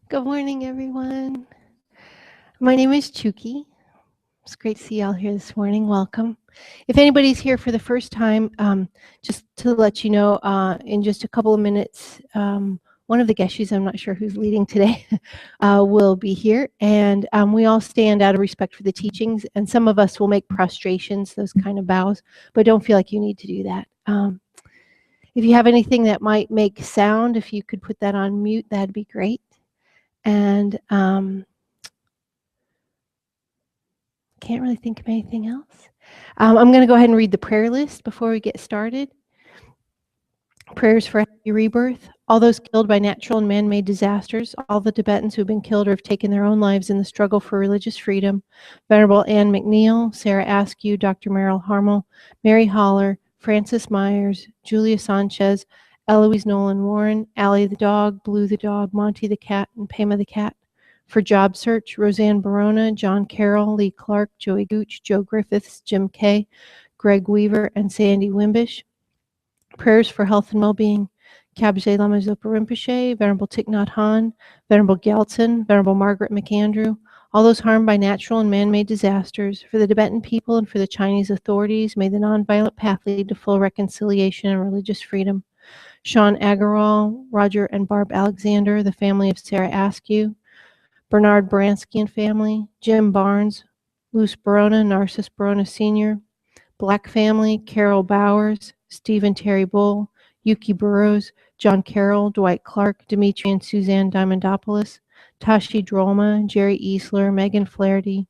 Good morning, everyone. My name is Chuki. It's great to see y'all here this morning. Welcome. If anybody's here for the first time, just to let you know, in just a couple of minutes, one of the Geshes, I'm not sure who's leading today, will be here. And we all stand out of respect for the teachings. And some of us will make prostrations, those kind of bows, but don't feel like you need to do that. If you have anything that might make sound, if you could put that on mute, that'd be great. And can't really think of anything else. I'm going to go ahead and read the prayer list before we get started. Prayers for happy rebirth. All those killed by natural and man-made disasters, all the Tibetans who have been killed or have taken their own lives in the struggle for religious freedom. Venerable Anne McNeil, Sarah Askew, Dr. Merrill Harmel, Mary Holler, Francis Myers, Julia Sanchez, Eloise Nolan Warren, Allie the dog, Blue the dog, Monty the cat, and Pema the cat. For job search, Roseanne Barona, John Carroll, Lee Clark, Joey Gooch, Joe Griffiths, Jim Kay, Greg Weaver, and Sandy Wimbish. Prayers for health and well-being. Kabje Lama Zopa Rinpoche, Venerable Thich Nhat Hanh, Venerable Gyaltsen, Venerable Margaret McAndrew, all those harmed by natural and man-made disasters, for the Tibetan people and for the Chinese authorities, may the nonviolent path lead to full reconciliation and religious freedom. Sean Agarwal, Roger and Barb Alexander, the family of Sarah Askew, Bernard Baranski and family, Jim Barnes, Luce Barona, Narcissus Barona Sr., Black family, Carol Bowers, Stephen Terry Bull, Yuki Burrows, John Carroll, Dwight Clark, Dimitri and Suzanne Diamondopoulos, Tashi Drolma, Jerry Easler, Megan Flaherty,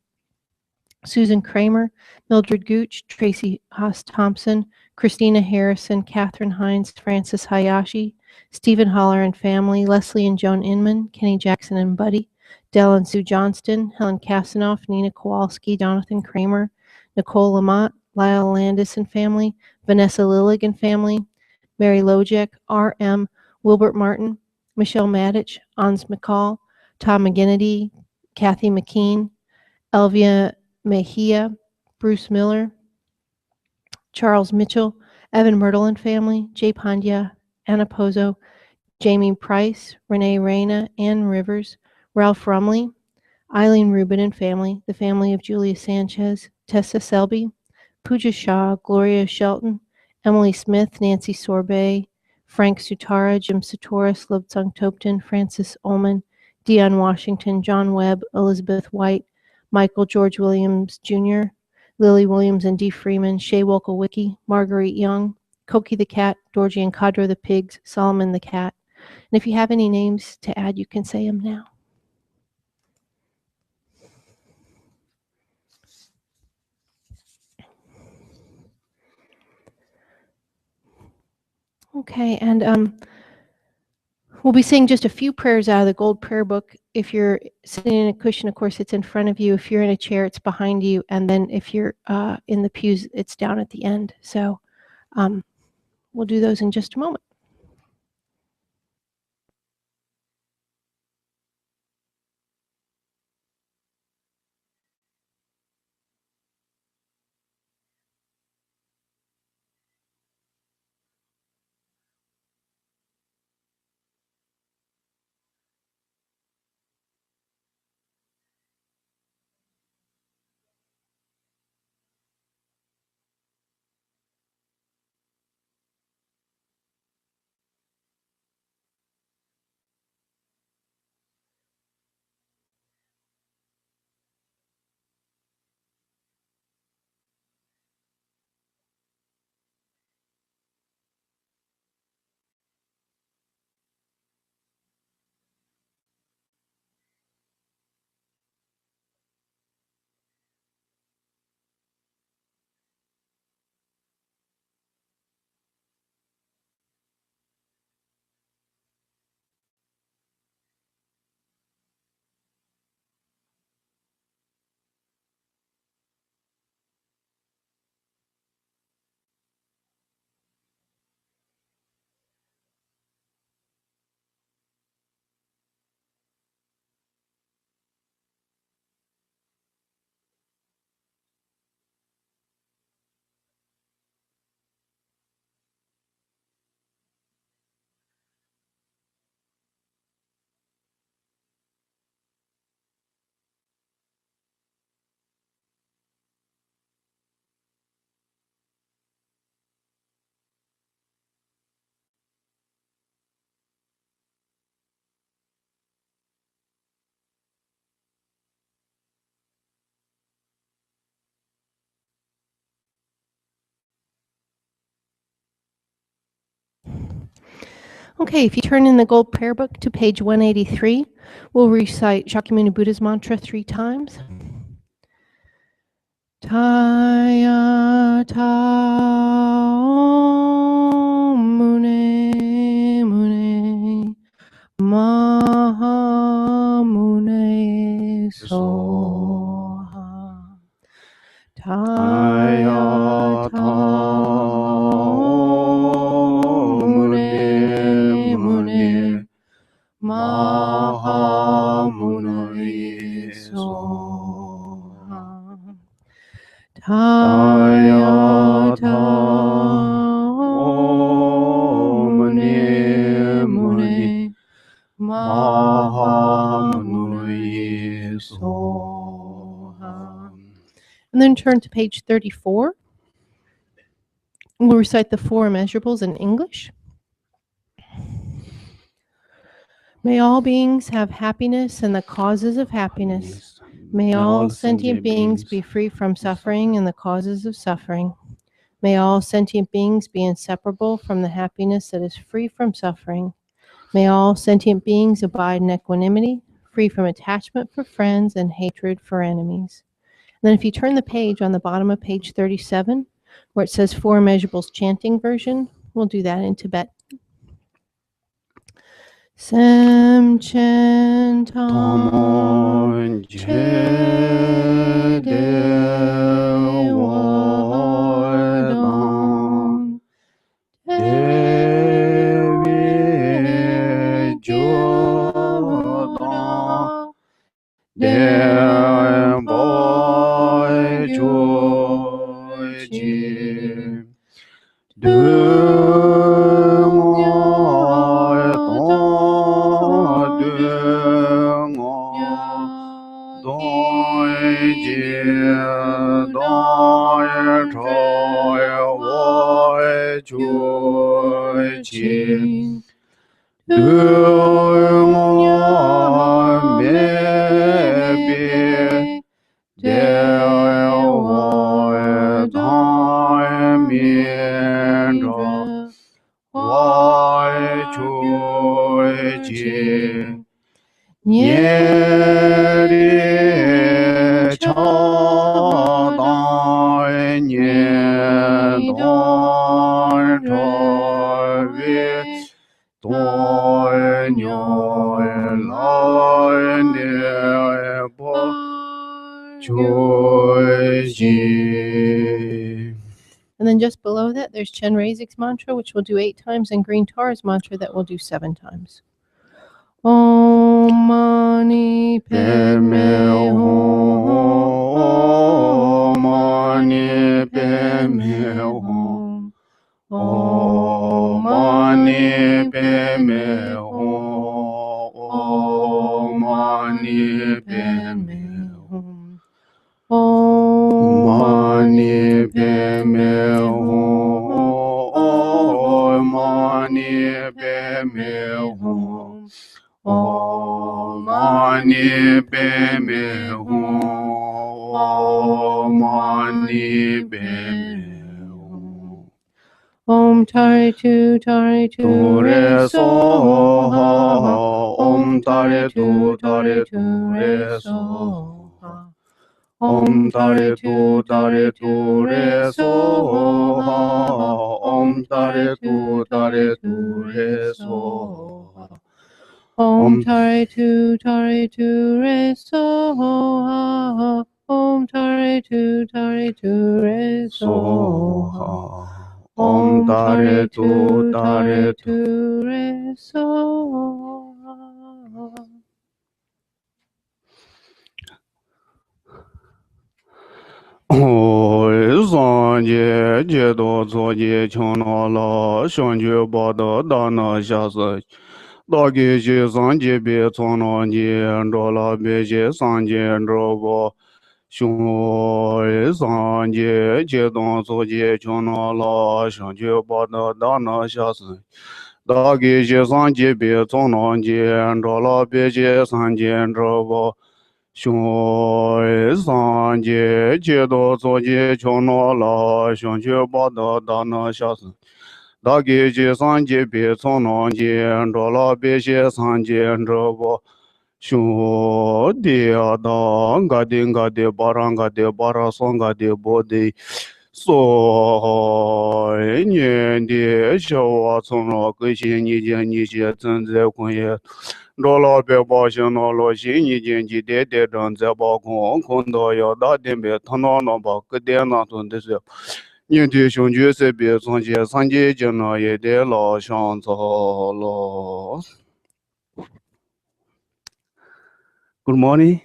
Susan Kramer, Mildred Gooch, Tracy Haas Thompson, Christina Harrison, Catherine Hines, Francis Hayashi, Stephen Holler and family, Leslie and Joan Inman, Kenny Jackson and Buddy, Dell and Sue Johnston, Helen Kasanoff, Nina Kowalski, Jonathan Kramer, Nicole Lamont, Lyle Landis and family, Vanessa Lillig and family, Mary Lojek, R.M., Wilbert Martin, Michelle Madich, Ons McCall, Tom McGinnity, Kathy McKean, Elvia Mejia, Bruce Miller, Charles Mitchell, Evan Myrtle and family, Jay Pandya, Anna Pozo, Jamie Price, Renee Reyna, Ann Rivers, Ralph Rumley, Eileen Rubin and family, the family of Julia Sanchez, Tessa Selby, Pooja Shah, Gloria Shelton, Emily Smith, Nancy Sorbet, Frank Sutara, Jim Satoris, Lobsang Topton, Francis Ullman, Dion Washington, John Webb, Elizabeth White, Michael George Williams Jr., Lily Williams and Dee Freeman, Shay Wolkowicki, Marguerite Young, Koki the cat, Dorji and Kadra the pigs, Solomon the cat. And if you have any names to add, you can say them now. Okay, and we'll be saying just a few prayers out of the Gold Prayer Book. If you're sitting in a cushion, of course, it's in front of you. If you're in a chair, it's behind you. And then if you're in the pews, it's down at the end. So we'll do those in just a moment. Okay, if you turn in the gold prayer book to page 183, we'll recite Shakyamuni Buddha's mantra 3 times. Taya tao mune mune maha mune soha. Taya tao mune mune maha mune soha. Taya tao mune mune maha mune soha. And then turn to page 34. We'll recite the 4 immeasurables in English. May all beings have happiness and the causes of happiness. May all sentient beings be free from suffering and the causes of suffering. May all sentient beings be inseparable from the happiness that is free from suffering. May all sentient beings abide in equanimity, free from attachment for friends and hatred for enemies. And then if you turn the page on the bottom of page 37, where it says 4 Immeasurables Chanting Version, we'll do that in Tibet. Sem chen tam che de wa dong de vi jo dong de boy jo ji And then just below that, there's Chen Razik's mantra, which we'll do 8 times, and Green Tara's mantra that we'll do 7 times. Om Mani Padme Hum. Om Mani Padme Hum. Om Mani Padme Hum. Om Mani Padme Hum. Om Mani Padme Hum. Om Mani Padme Hum. Om Mani Padme Hum. Om Mani Padme Hum. Om Tare Tu Re So Ha. Om Tare Tu Re So Ha. Om Tare Tu Re So Ha. Om Tare Tu Re So Ha. Om Tare Tu Re So Ha. Om Tare Tu Re So Ha. Om Tare Tu Re So Ha. San je je do zo je chon na la shan je ba da na sha sa da ge je san je be chon na je ndo la be je san je ndo bo shun san je je do zo je chon na la shan je ba da na sha sa da ge je san je be chon na je ndo la be je san je ndo bo san je je do zo je chon na la shan je ba da na sha sa Dagi je sanje be sono je ndola be je sanje ndobo shu de ada nga de baranga de bara songa de bode so nye de shawa sono ke shi ni je zhen ze kun ye ndola be ba shi no lo shi ni ji de dan ze ba kun do ya da de be tano no ba ke de na tun de Good morning.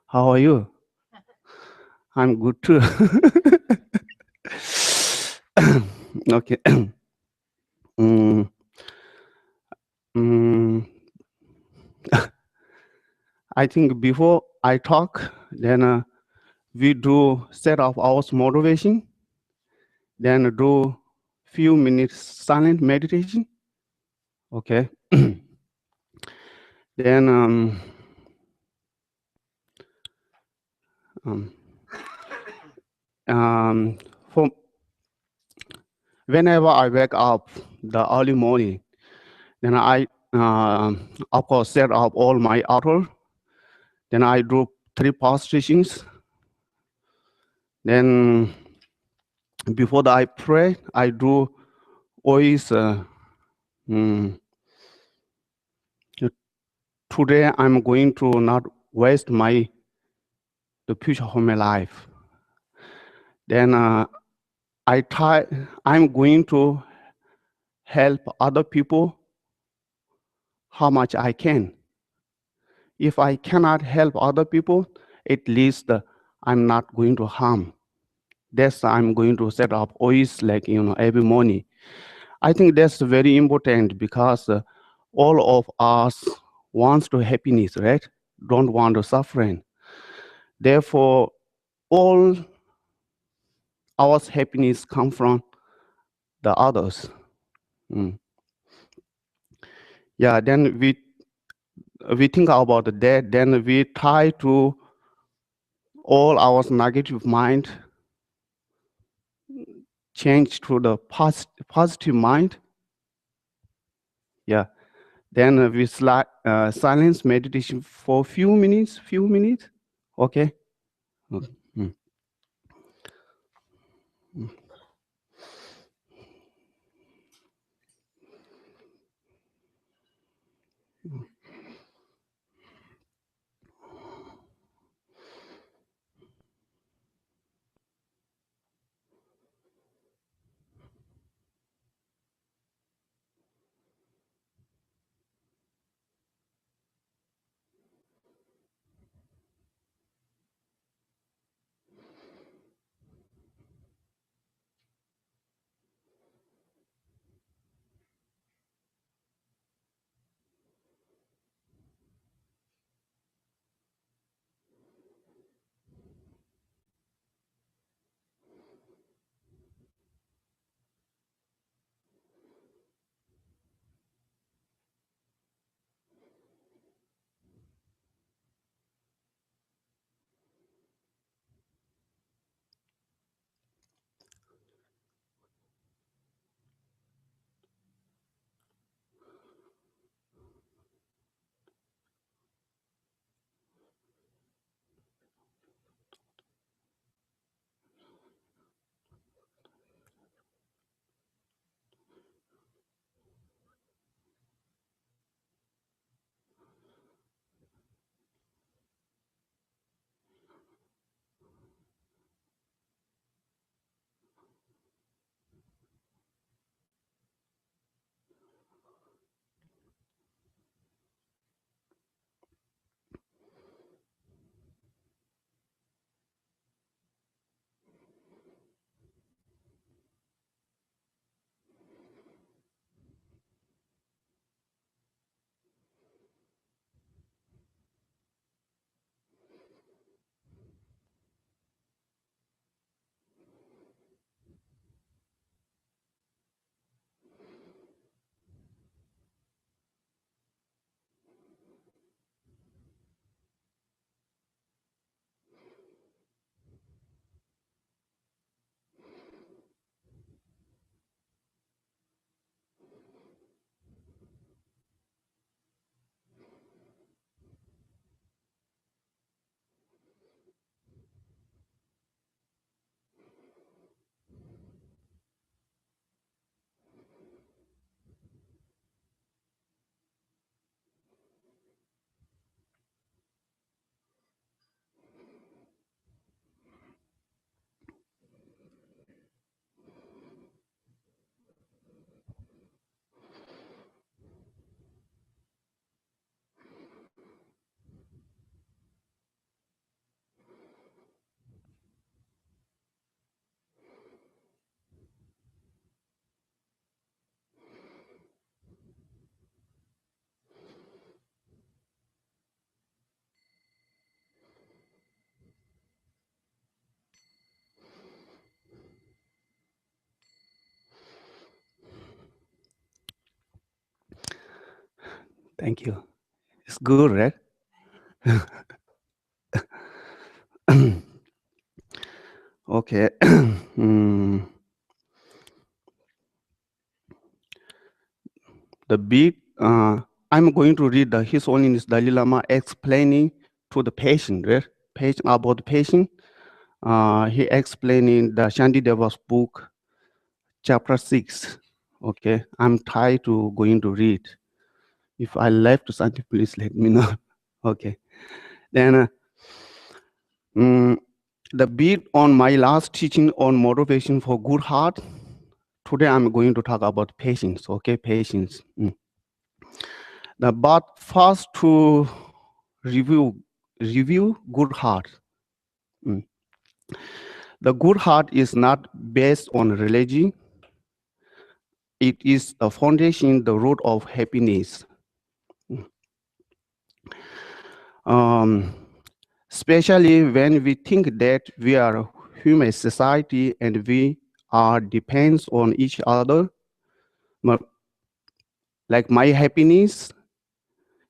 How are you? I'm good too. Okay. Mm, mm, I think before I talk, then we do set up our motivation, then do few minutes silent meditation. Okay. Then for whenever I wake up the early morning, then I of course set up all my altar. Then I do 3 prostrations. Then before that I pray, I do always today I'm going to not waste the future of my life. Then I'm going to help other people how much I can. If I cannot help other people, at least I'm not going to harm. That's I'm going to set up always like every morning. I think that's very important because all of us wants to happiness, right? Don't want to suffering. Therefore, all our happiness come from the others. Yeah, then we think about that, then we try to all our negative mind change to the positive mind. Yeah, then we silence meditation for few minutes. Okay. Mm. Thank you. It's good, right? Okay. The beat, I'm going to read His Holiness Dalai Lama explaining to the patient, right? Patient about the patient. He explaining the Shantideva's book, chapter 6. Okay, I'm trying to going to read. If I left something, please let me know. Okay. Then the beat on my last teaching on motivation for good heart. Today I'm going to talk about patience. Okay, patience. But first to review good heart. The good heart is not based on religion. It is the foundation, the root of happiness. Especially when we think that we are a human society and we are depends on each other. Like my happiness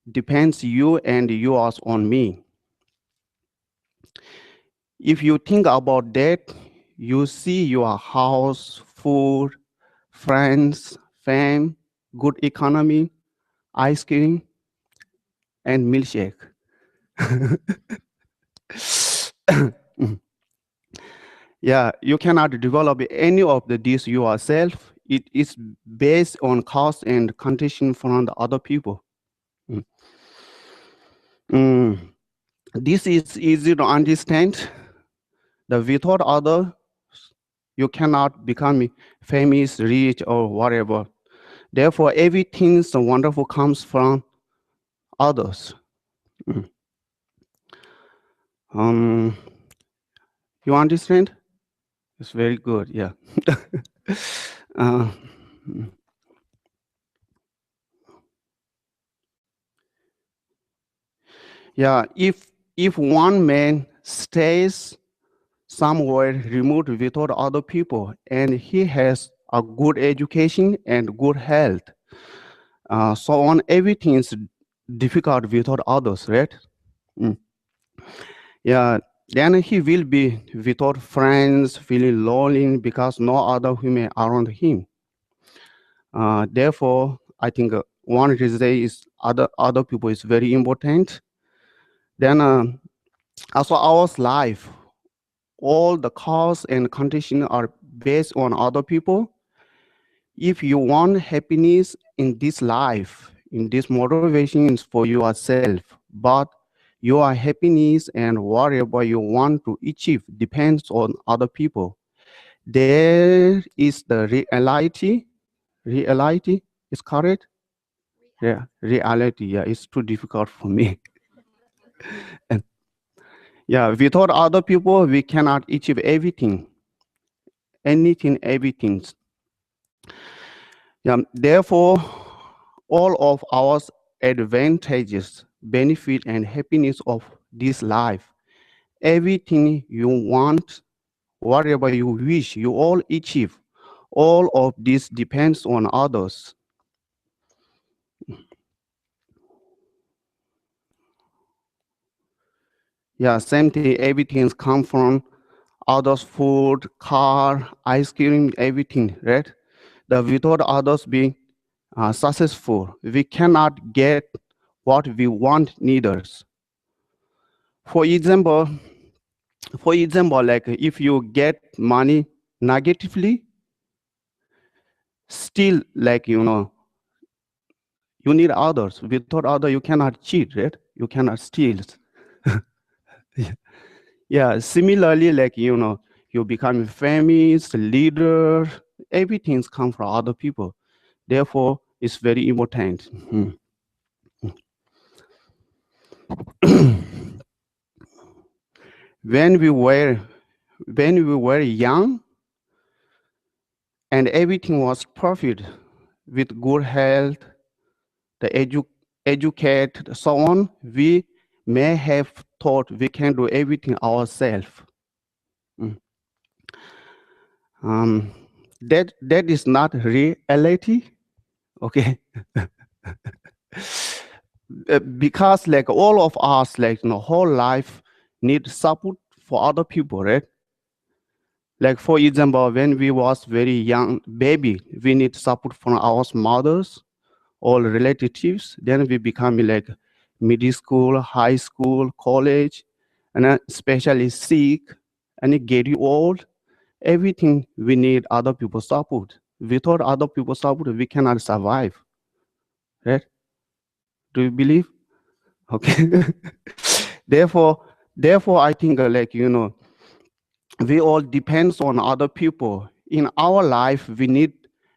depends you and yours on me. If you think about that, you see your house, food, friends, fame, good economy, ice cream, and milkshake. Yeah, you cannot develop any of these yourself. It is based on cause and condition from the other people. This is easy to understand. The without other, you cannot become famous, rich, or whatever. Therefore, everything so wonderful comes from others. You understand? It's very good, yeah. Yeah, if one man stays somewhere remote without other people and he has a good education and good health, so on, everything is difficult without others, right? Yeah, then he will be without friends, feeling lonely because no other human around him. Therefore, I think one reason is other people is very important. Then also our life, all the cause and condition are based on other people. If you want happiness in this life, in this motivation is for yourself, but your happiness and whatever you want to achieve depends on other people. There is the reality. Reality is correct? Yeah, reality. Yeah, it's too difficult for me. And yeah, without other people, we cannot achieve everything. Anything, everything. Yeah, therefore, all of our advantages, benefit, and happiness of this life, everything you want, whatever you wish, you all achieve. All of this depends on others. Yeah, same thing, everything comes from others' food, car, ice cream, everything, right? That without others being successful, we cannot get what we want neither. For example, like if you get money negatively, still like, you need others. Without others, you cannot cheat, right? You cannot steal. Yeah, similarly, like, you become famous, leader, everything comes from other people. Therefore, it's very important. When we were young and everything was perfect with good health, the educate, so on, we may have thought we can do everything ourselves. That is not reality. Okay. because like all of us, like whole life need support for other people, right? Like for example, when we was very young baby, we need support from our mothers or relatives. Then we become like middle school, high school, college, and especially sick, and it get you old. Everything we need other people support. Without other people support, we cannot survive, right? Do you believe? Okay. therefore, therefore, I think like we all depends on other people. In our life, we need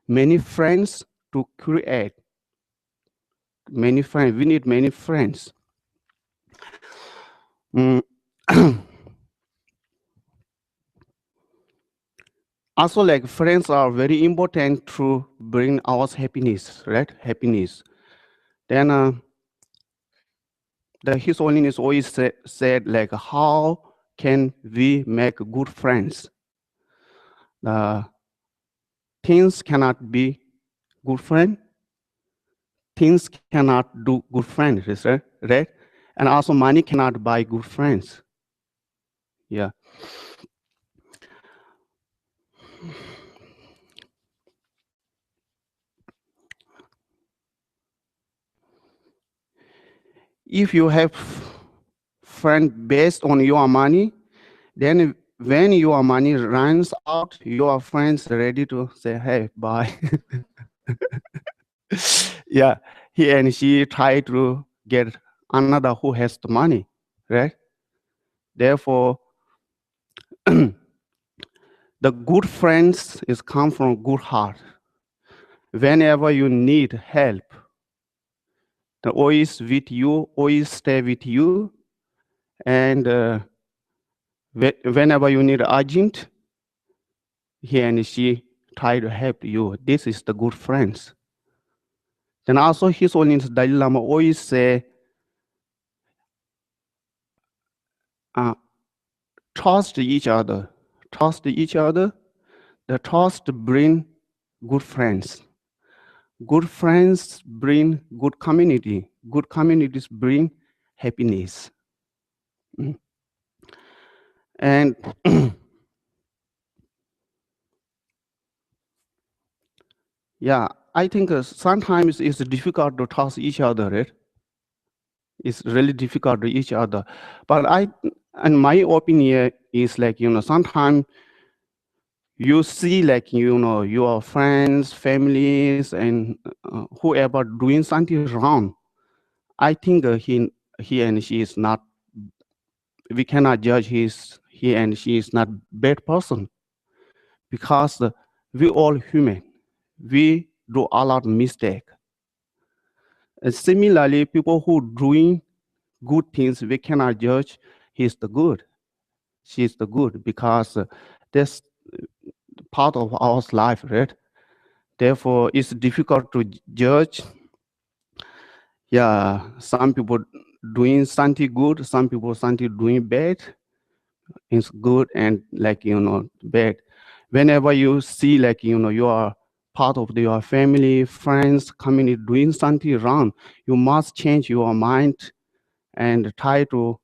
many friends to create many friends. We need many friends. Mm. Also, like friends are very important to bring us happiness, right? Happiness. Then His Holiness always said like, how can we make good friends? Things cannot be good friend. Things cannot do good friends, right? And also money cannot buy good friends. Yeah. If you have friend based on your money, then when your money runs out, your friends ready to say, hey, bye. Yeah, he and she try to get another who has the money, right? Therefore, the good friends is come from good heart. Whenever you need help, they always with you, always stay with you, and whenever you need urgent, he and she try to help you. This is the good friends. Then also His Holiness Dalai Lama always say, trust each other. Trust each other. The trust bring good friends. Good friends bring good community. Good communities bring happiness. And yeah, I think sometimes it's difficult to trust each other, right? It's really difficult to each other. But and my opinion is like, sometimes you see like, your friends, families, and whoever doing something wrong. I think he and she is not, we cannot judge he and she is not bad person, because we all human. We do a lot of mistake. And similarly, people who doing good things, we cannot judge he's the good, she's the good, because that's part of our life, right? Therefore, it's difficult to judge. Yeah, some people doing something good, some people something doing bad. It's good and like bad. Whenever you see like you are part of your family, friends, community doing something wrong, you must change your mind and try to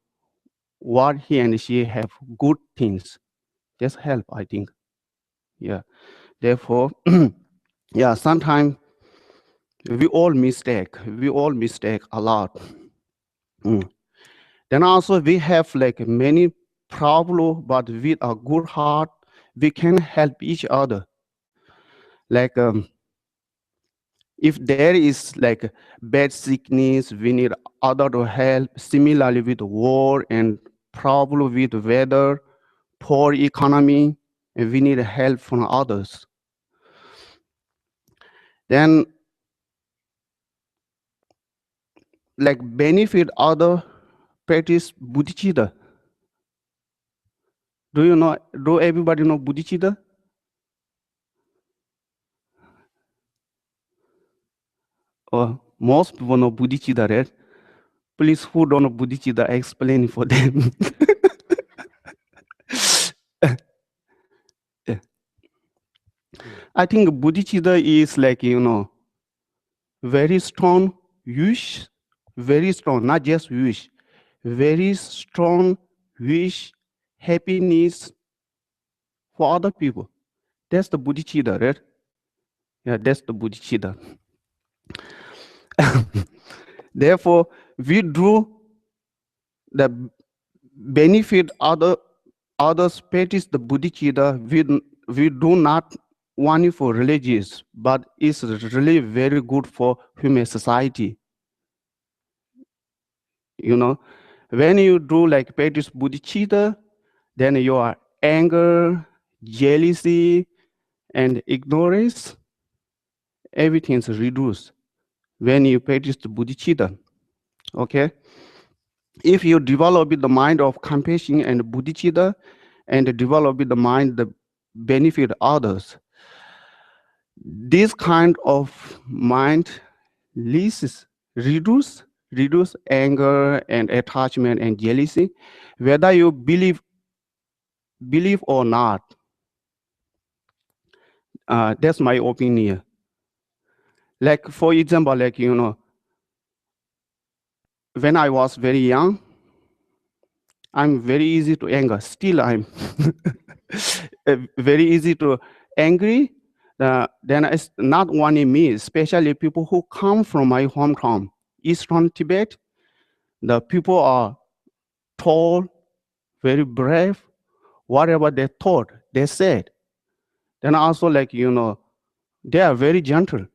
what he and she have good things. Just help, I think. Yeah. Therefore, yeah, sometimes we all mistake. We all mistake a lot. Mm. Then also we have like many problem, but with a good heart, we can help each other. Like if there is like bad sickness, we need other to help. Similarly with war and problem with weather, poor economy, and we need help from others. Then like benefit other practice bodhicitta. Do everybody know bodhicitta? Or most people know bodhicitta, right? Please, who don't know bodhicitta, explain for them. Yeah. I think bodhicitta is like, very strong wish very strong, not just wish, very strong wish, happiness for other people. That's the bodhicitta, right? Yeah, that's the bodhicitta. Therefore, we do the benefit others practice the bodhicitta. We do not want it for religious, but it's really very good for human society. You know, when you do like practice bodhicitta, then your anger, jealousy, and ignorance, everything is reduced when you practice the bodhicitta. Okay, if you develop the mind of compassion and bodhicitta, and develop the mind that benefit others, this kind of mind reduce anger and attachment and jealousy, whether you believe or not. That's my opinion. Like for example, like when I was very young, I'm very easy to anger. Still, I'm very easy to angry. Then it's not only me, especially people who come from my hometown, Eastern Tibet. The people are tall, very brave. Whatever they thought, they said. Then also like they are very gentle.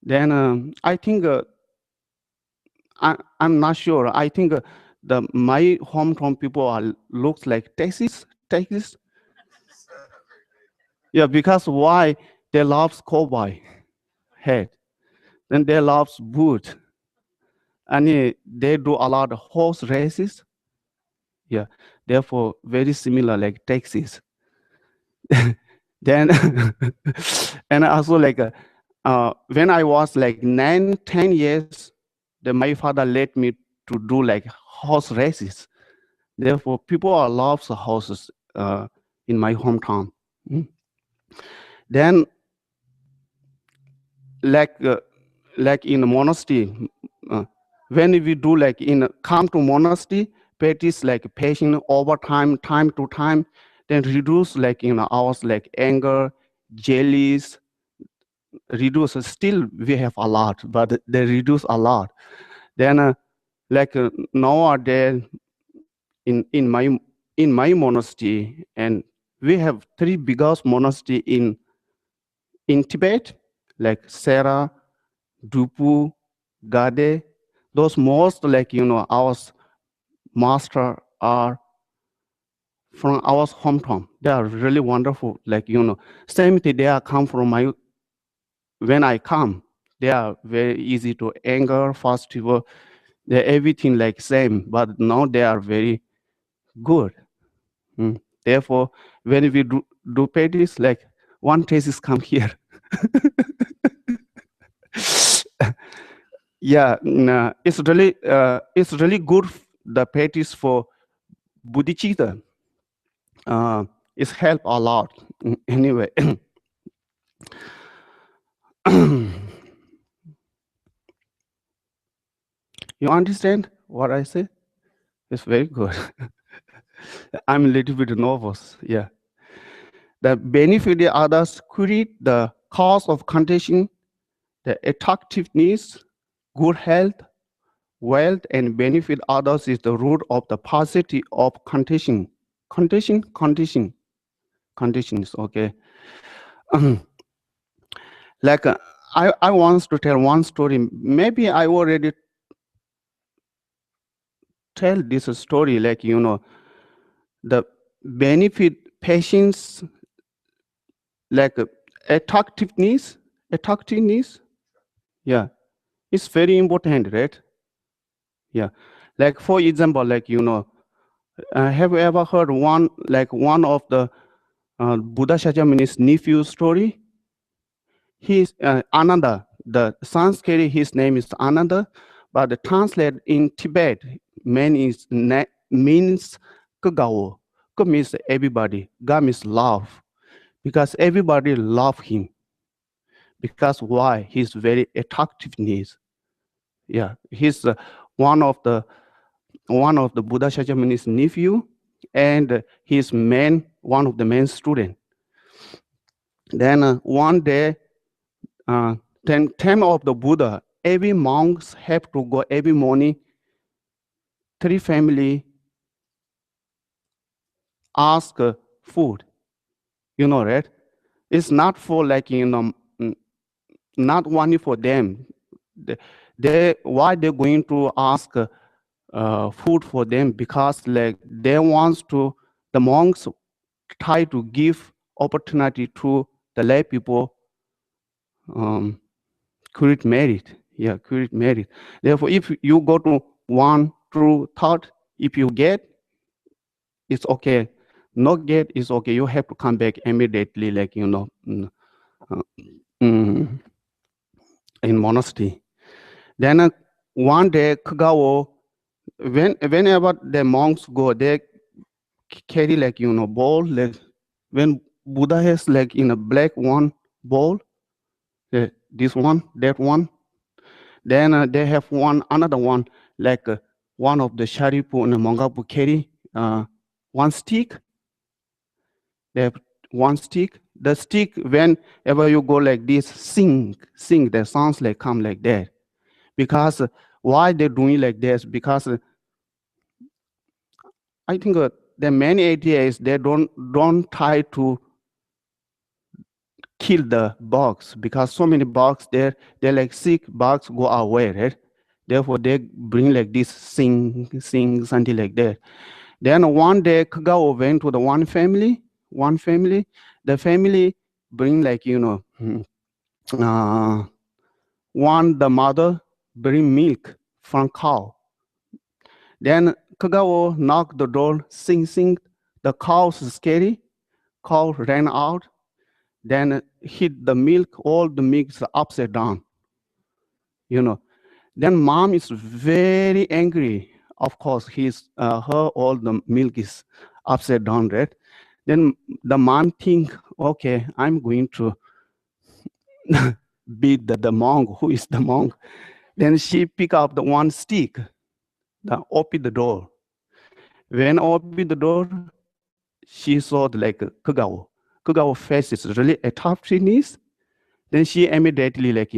Then I think I'm not sure. I think my hometown people are looks like Texas. Yeah, because why they love cowboy head, then they love boot, and they do a lot of horse races. Yeah, therefore very similar like Texas. Then and also like when I was like 9-10 years, then my father let me to do like horse races. Therefore, people are loves horses in my hometown. Mm. Then, like in a monastery, when we do like come to monastery, practice like patient over time to time, then reduce like ours like anger, jealous, reduce. Still, we have a lot, but they reduce a lot. Then, nowadays in my monastery, and we have 3 biggest monastery in Tibet, like Sera, Dupu, Gade. Those most like our master are from our hometown. They are really wonderful. Like same thing. They are come from my when I come. They are very easy to anger, festival. They everything like same, but now they are very good. Mm. Therefore, when we do practice, like one thesis come here. Yeah, it's really good. The practice for bodhicitta. It's help a lot. Anyway, you understand what I say? It's very good. I'm a little bit nervous. Yeah. The benefit the others create the cause of condition, the attractiveness, good health, wealth, and benefit others is the root of the positive of condition. Conditions. Okay. Like I want to tell one story. Maybe I already tell this story. Like the benefit patients like attractiveness. Yeah, it's very important, right? Yeah, like for example, like have you ever heard one of the Buddha Shakyamuni's nephew story? He's Ananda. The Sanskrit, his name is Ananda, but the translate in Tibet means Kagao. Ka means everybody. Ga means love, because everybody love him. Because why? He's very attractiveness. Yeah, he's one of the Buddha Shakyamuni's nephew, and he's one of the main student. Then one day, time of the Buddha, every monks have to go every morning. 3 family ask food, right? It's not for like, not only for them. Why they're going to ask food for them? Because like they wants to, the monks try to give opportunity to the lay people create merit. Yeah, create merit. Therefore, if you go to 1, 2, 3, if you get, it's okay. Not get is okay. You have to come back immediately, like in monastery. Then one day, Kagawa, whenever the monks go, they carry like bowl. Like when Buddha has like in a black one bowl, this one, that one. Then they have another one, like one of the Sharipu and the Mongapu carry one stick. They have one stick. The stick, whenever you go like this, sing, the sounds like come like that. Because why they're doing like this? Because I think the main idea is they don't try to kill the bugs, because so many bugs they're like sick bugs go away, right? Therefore they bring like this sing something like that. Then one day Kagawa went to the one family. The family bring like the mother bring milk from cow. Then Kagawa knocked the door, sing. The cow's scary. Cow ran out. Then hit the milk. All the milk is upside down. Then mom is very angry. Of course, her all the milk is upside down, right? Then the mom think, okay, I'm going to beat the monk. Who is the monk? Then she pick up the one stick, open the door. When open the door, she saw like Kagawa. Kagawa face is really attractiveness. Then she immediately like,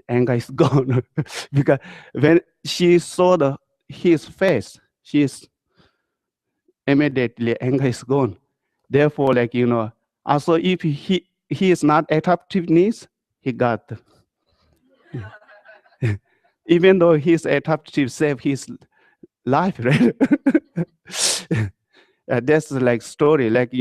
anger is gone. Because when she saw his face, she's immediately anger is gone. Therefore, like, also if he is not attractiveness, he got, even though he's attractive, save his life, right? That's like story, like,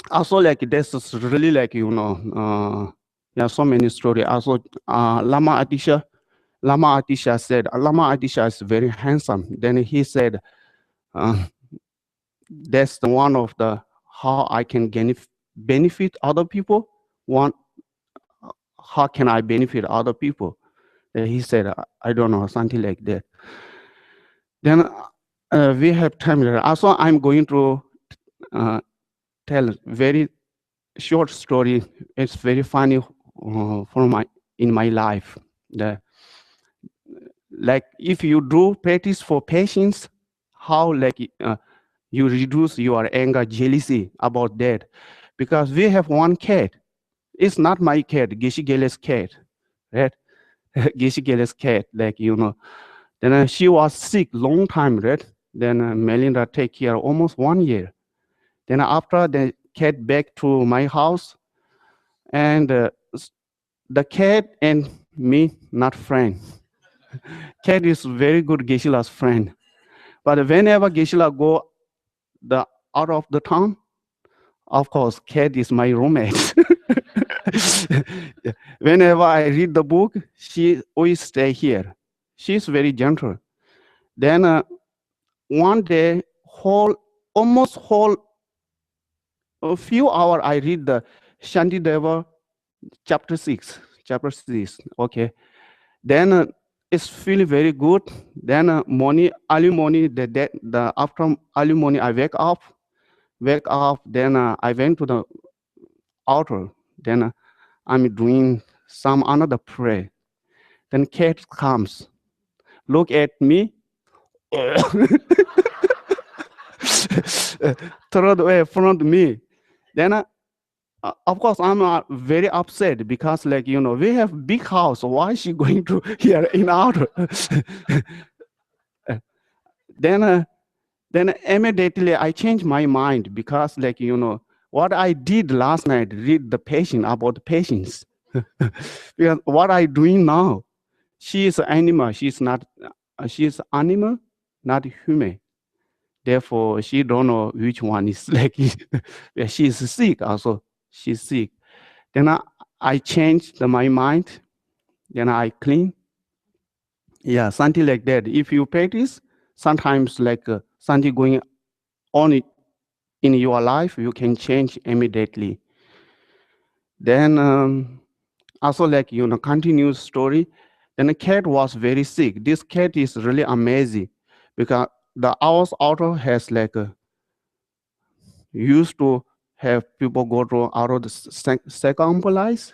also like this is really like, so many stories. Also, Lama Atisha said, Lama Atisha is very handsome. Then he said, that's the one of the how I can benefit other people. One, how can I benefit other people? He said, I don't know, something like that. Then we have time. Also, I'm going to tell very short story. It's very funny in my life. Like if you do practice for patience, how like you reduce your anger, jealousy about that. Because we have one cat. It's not my cat, Geshe Gele's cat, right? Geshe Gele's cat, like, Then she was sick long time, right? Then Melinda take care almost 1 year. Then after the cat back to my house, and the cat and me not friend. Cat is very good Geshe-la's friend. But whenever Geshe-la go out of the town, of course, cat is my roommate. Whenever I read the book, she always stay here. She's very gentle. Then one day, almost a few hours, I read the Shantideva chapter 6. Okay. Then it's feeling very good. Then early morning, after early morning, I wake up. Then I went to the altar. Then I'm doing some another prayer. Then cat comes, look at me, throw away from me. Then of course I'm very upset because we have big house. Why is she going to here in outer? then then immediately I changed my mind because what I did last night, read the patient about the patients. Because what I doing now, she is an animal, she's not, she's animal, not human. Therefore, she don't know which one is yeah, she's sick also, she's sick. Then I changed my mind, then I clean. Yeah, something like that. If you practice, sometimes something going on in your life, you can change immediately. Then also continuous story. Then the cat was very sick. This cat is really amazing because our auto has used to have people go to out of the second ambulance.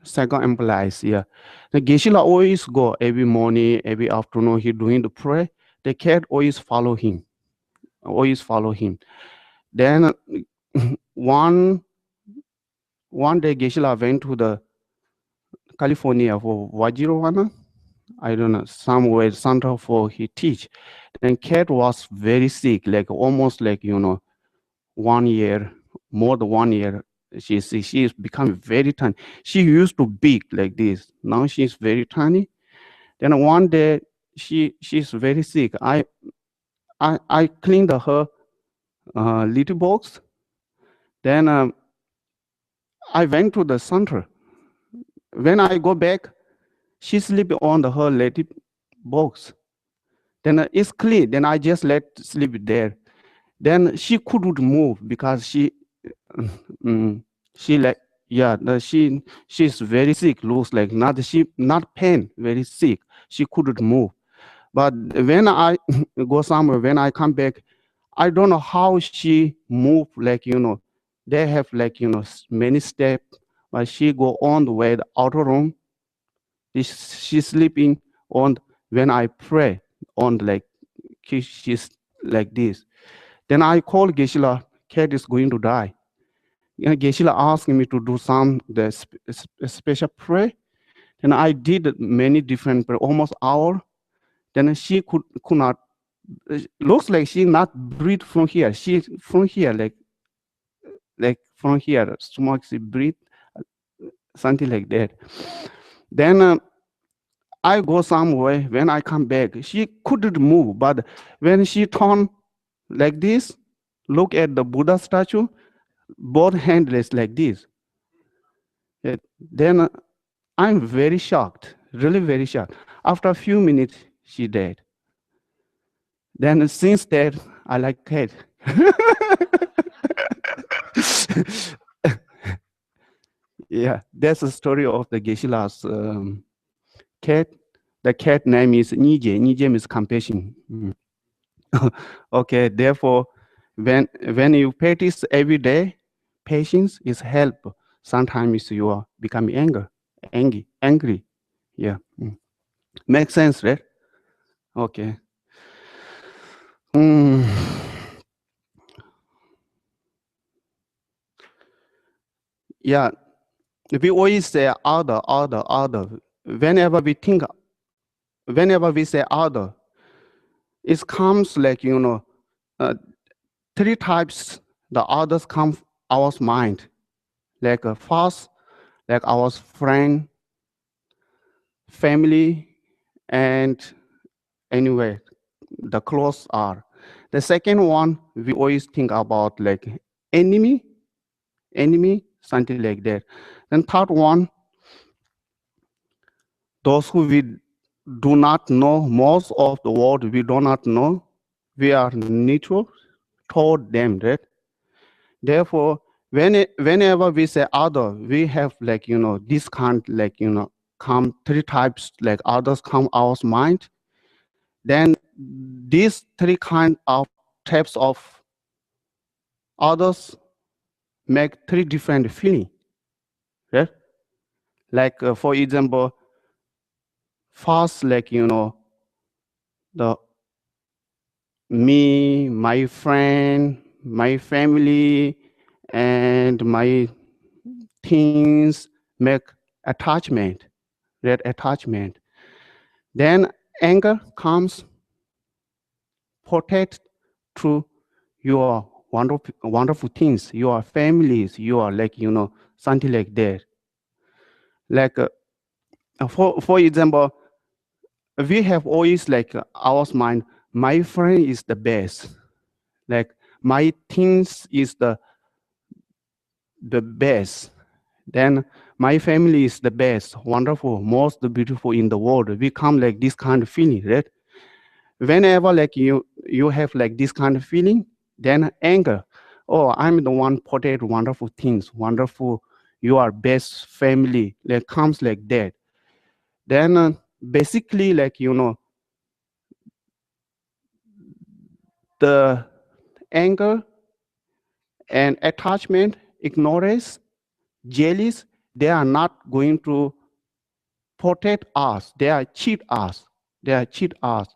Second ambulance, yeah. The Geshe-la always go every morning, every afternoon. He doing the prayer. The cat always follow him. Always follow him. Then one day Geshe-la went to the California for Vajirvana. I don't know, somewhere center for he teach. Then cat was very sick, almost 1 year, more than 1 year. She's become very tiny. She used to big like this. Now she's very tiny. Then one day she's very sick. I cleaned her little box. Then I went to the center. When I go back, she sleep on her little box. Then it's clean. Then I just let sleep there. Then she couldn't move because she she's very sick. Looks like not pain, very sick. She couldn't move. But when I go somewhere, when I come back, I don't know how she move. They have many steps, but she go on the way the outer room. She's sleeping on when I pray on she's like this. Then I call Geshe-la, cat is going to die. Geshe-la asked me to do some special prayer. And I did many different prayer, almost hour. Then she could not, looks like she not breathe from here. She from here, like from here, smoke, she breathe, something like that. Then I go somewhere. When I come back, she couldn't move. But when she turned like this, look at the Buddha statue, both hands like this. Then I'm very shocked, really very shocked. After a few minutes, she died. Then since that, I like cat. Yeah, that's the story of the Geshe-la's cat. The cat name is Nije. Nije means compassion. Okay, therefore, when you practice every day, patience is help. Sometimes you are becoming angry. Yeah, makes sense, right? Okay. Yeah, we always say other. Whenever we say other, it comes three types. The others come our mind, first, our friend, family, and anyway, the close are. The second one, we always think about enemy, something like that. Then third one, those who we do not know, most of the world we do not know, we are neutral toward them, right? Therefore, whenever we say other, we have this kind come three types, others come our mind. Then these three kind of types of others make three different feeling, right? For example, first, like, the me, my friend, my family, and my things make attachment, that attachment. Then anger comes protect through your wonderful things, your families, your, like, something like that. Like, for example, we have always, like, our mind, my friend is the best. Like, my things is the best. Then my family is the best, wonderful, most beautiful in the world. We come like this kind of feeling, right? Whenever, like, you have like this kind of feeling, then anger. Oh, I'm the one protect wonderful things, wonderful, your best family, like, comes like that. Then basically, like, the anger and attachment, ignorance, jealous, they are not going to protect us. They are cheat us. They are cheat us.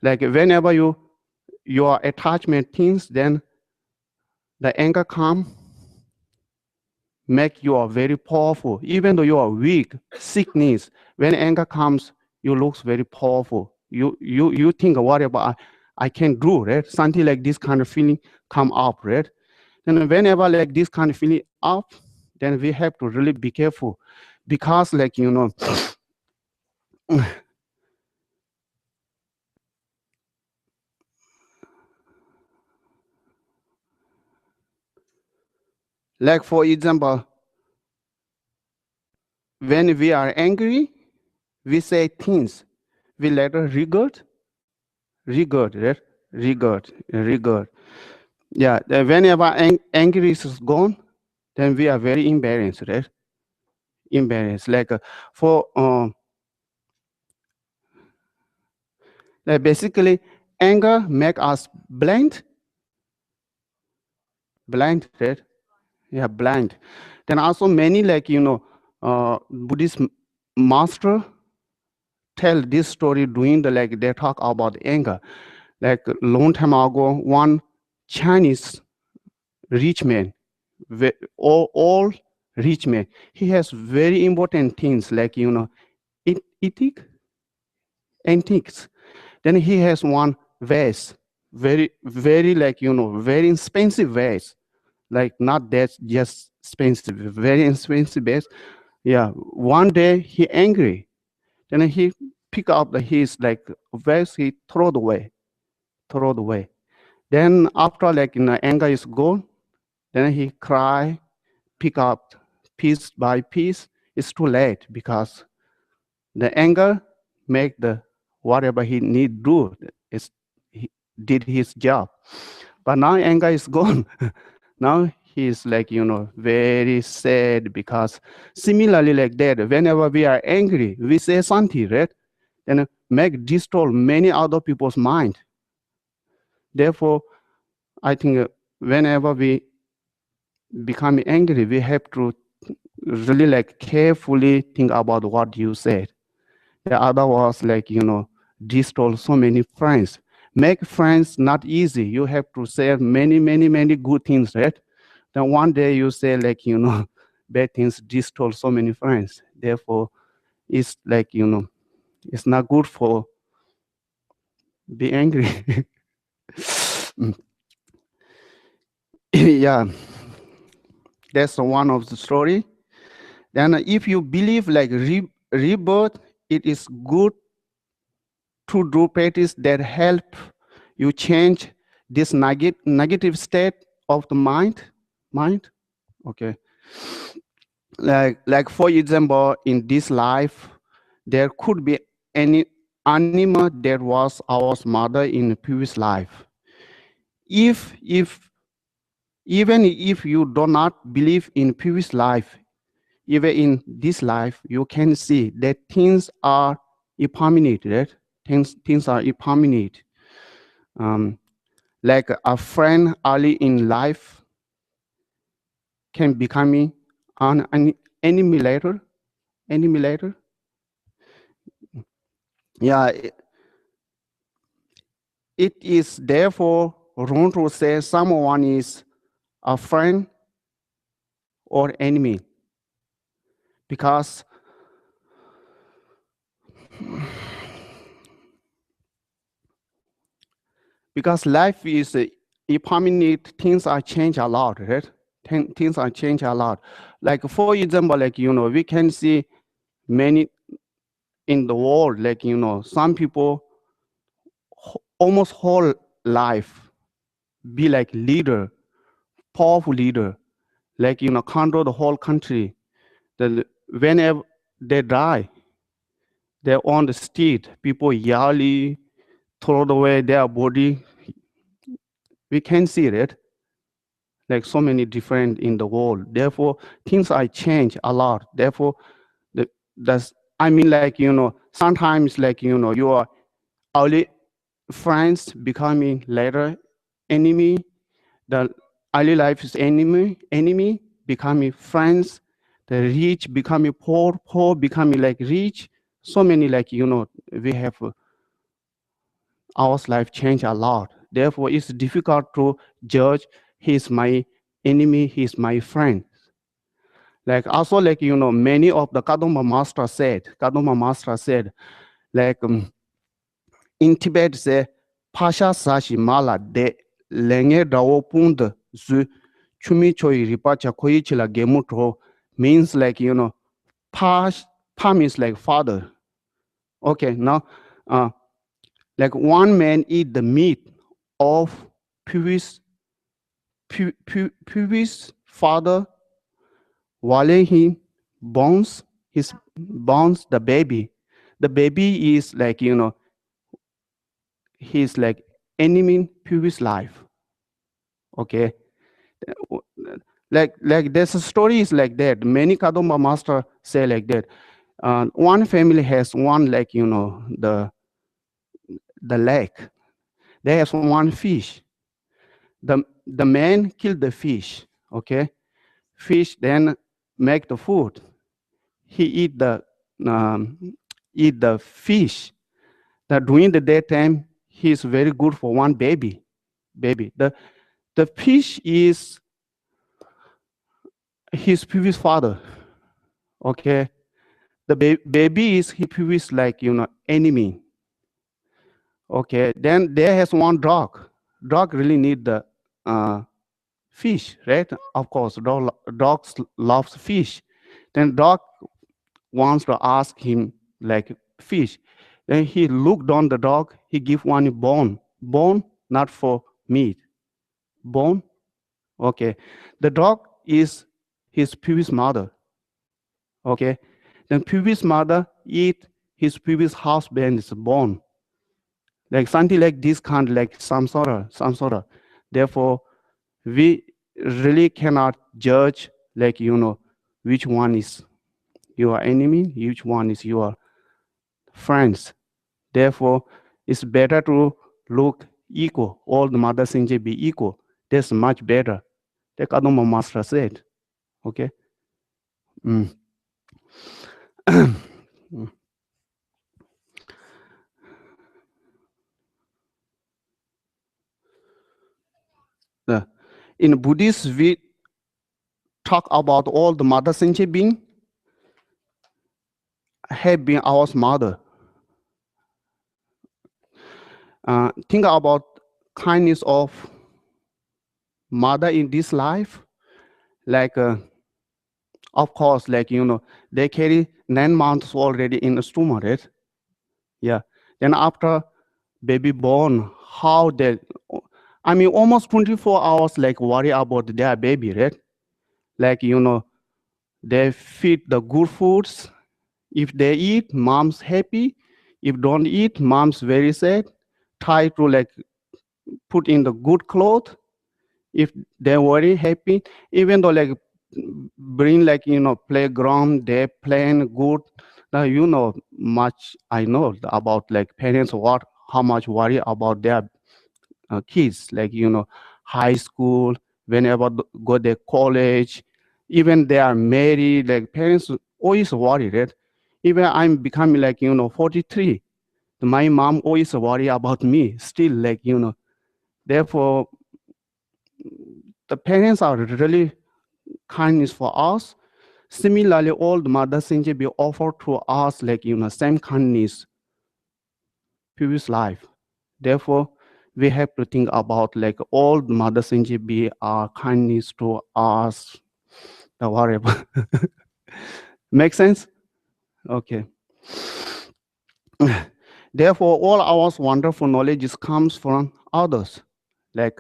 Like, whenever your attachment things, then the anger come, make you very powerful. Even though you are weak, sickness, when anger comes, you looks very powerful. You think, whatever I can do, right? Something like this kind of feeling come up, right? And whenever like this kind of feeling up, then we have to really be careful, because, like, like, for example, when we are angry, we say things we later regret, right? Regret. Yeah, whenever anger is gone, then we are very embarrassed, right? Embarrassed. Like, for like, basically, anger make us blind, right? Yeah, blind. Then also many, like, Buddhist master tell this story doing the, like, they talk about anger. Like, long time ago, one Chinese rich man, all rich man, he has very important things, like, ethic, antiques. Then he has one vase, very, like, very expensive vase, like, not that just expensive, very expensive vase. Yeah, one day he angry, then he pick up his, like, vase, he throw it away. Then after, like, anger is gone, then he cry, pick up piece by piece. It's too late, because the anger make the whatever he need do is, he did his job. But now anger is gone. Now he's, like, very sad, because similarly like that, whenever we are angry, we say something, right? And make destroy many other people's mind. Therefore, I think whenever we become angry, we have to really, like, carefully think about what you said. The other was, like, destroy so many friends. Make friends not easy. You have to say many good things, right? Then one day you say, like, bad things, destroy so many friends. Therefore, it's like, it's not good for be angry. Yeah, that's one of the story. Then if you believe, like, rebirth, it is good to do practice that help you change this negative state of the mind. Okay. Like, for example, in this life, there could be any animal that was our mother in the previous life. If even if you do not believe in previous life, even in this life, you can see that things are impermanent, right? Things are impermanent. Like, a friend early in life can become an enemy later. Yeah, it is therefore wrong to say someone is a friend or enemy, because life is impermanent. Things are change a lot, right? Things are change a lot. Like for example, like we can see many in the world, like some people almost whole life be like leader, powerful leader, like control the whole country. Then whenever they die, they're on the street, people yelling, throw away their body. We can see it, like so many different in the world. Therefore, things are change a lot. Therefore, that's I mean, like sometimes like your early friends becoming later enemy. The early life is enemy becoming friends. The rich becoming poor, poor becoming like rich. So many like we have our life change a lot. Therefore, it's difficult to judge. He's my enemy. He's my friend. Like also like many of the Kadamba master said like in Tibet say pasha sashi mala de lenge dawo pund zu chumi choi ripacha koi chila gemutro means like pa means like father. Okay, now like one man eat the meat of previous father while he bones the baby. The baby is like he's like enemy previous life. Okay, like there's a story is like that. Many Kadamba master say like that. One family has one like the lake. They have one fish. The man killed the fish. Okay, fish then make the food. He um, eat the fish. That during the daytime he is very good for one baby. The fish is his previous father. Okay, the baby is his previous like enemy. Okay, then there has one dog. Dog really need the fish, right? Of course, dogs loves fish. Then dog wants to ask him like fish. Then he looked on the dog. He give one bone, not for meat. Bone. Okay, the dog is his previous mother. Okay, then previous mother eat his previous husband's bone. Like something like this kind, like samsara. Therefore, we really cannot judge like which one is your enemy, which one is your friends. Therefore, it's better to look equal. All the mother Sinje be equal. That's much better. The Kadamba master said. Okay. Mm. In Buddhist, we talk about all the mother Sinje being have been our mother. Think about kindness of mother in this life. Like, of course, like, they carry 9 months already in the stomach, right? Yeah. Then after baby born, how they, I mean, almost 24 hours, like worry about their baby, right? Like, they feed the good foods. If they eat, mom's happy. If don't eat, mom's very sad. Try to like put in the good clothes. If they're very happy, even though like bring like playground, they playing good. Now much I know about like parents how much worry about their kids, like high school, whenever go to college, even they are married, like parents always worry, right? Even I'm becoming like 43. My mom always worry about me still, like, therefore, the parents are really kindness for us. Similarly, all the mothers in be offered to us, like, same kindness, previous life. Therefore, we have to think about, like, all the mothers in be kindness to us, the whatever. Make sense? Okay. Therefore, all our wonderful knowledge comes from others. Like,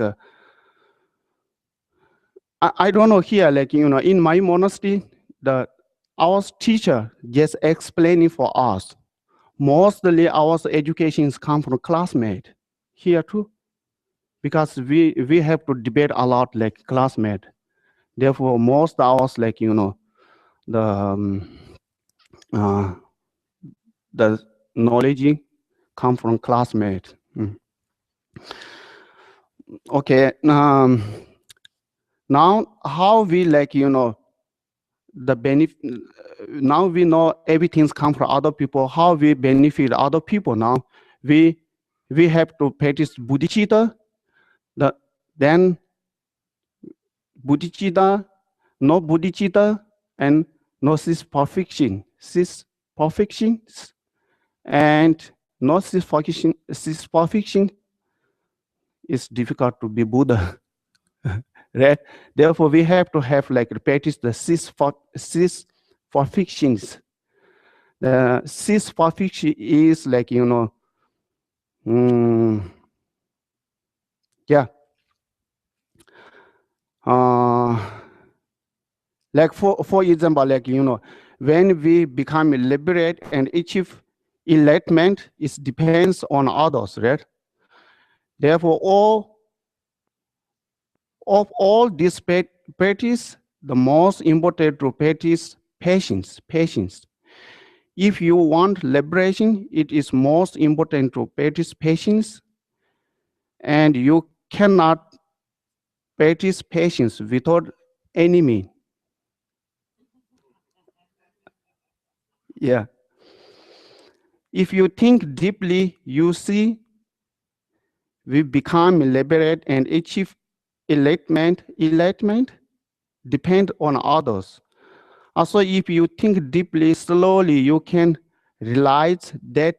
I don't know here, like, in my monastery, our teacher just explaining for us. Mostly our educations come from classmate here too, because we have to debate a lot like classmate. Therefore, most hours, like, the uh, the knowledge come from classmate. Okay. Now how we, like, the benefit. Now we know everything's come from other people. How we benefit other people now? We have to practice bodhicitta. Then bodhicitta, no bodhicitta, and no cis perfection. Cis perfections and no cis perfection. Cis perfection is difficult to be Buddha. Right? Therefore, we have to have, like, practice the cis perfections. The cis perfection is, like, yeah. Like, for example, like, when we become liberate and achieve enlightenment, it depends on others, right? Therefore, all these practice, the most important to practice patience. Patience. If you want liberation, it is most important to practice patience, and you cannot practice patience without enemy. Yeah. If you think deeply, you see we become liberate and achieve enlightenment. Enlightenment depend on others. Also, if you think deeply, slowly, you can realize that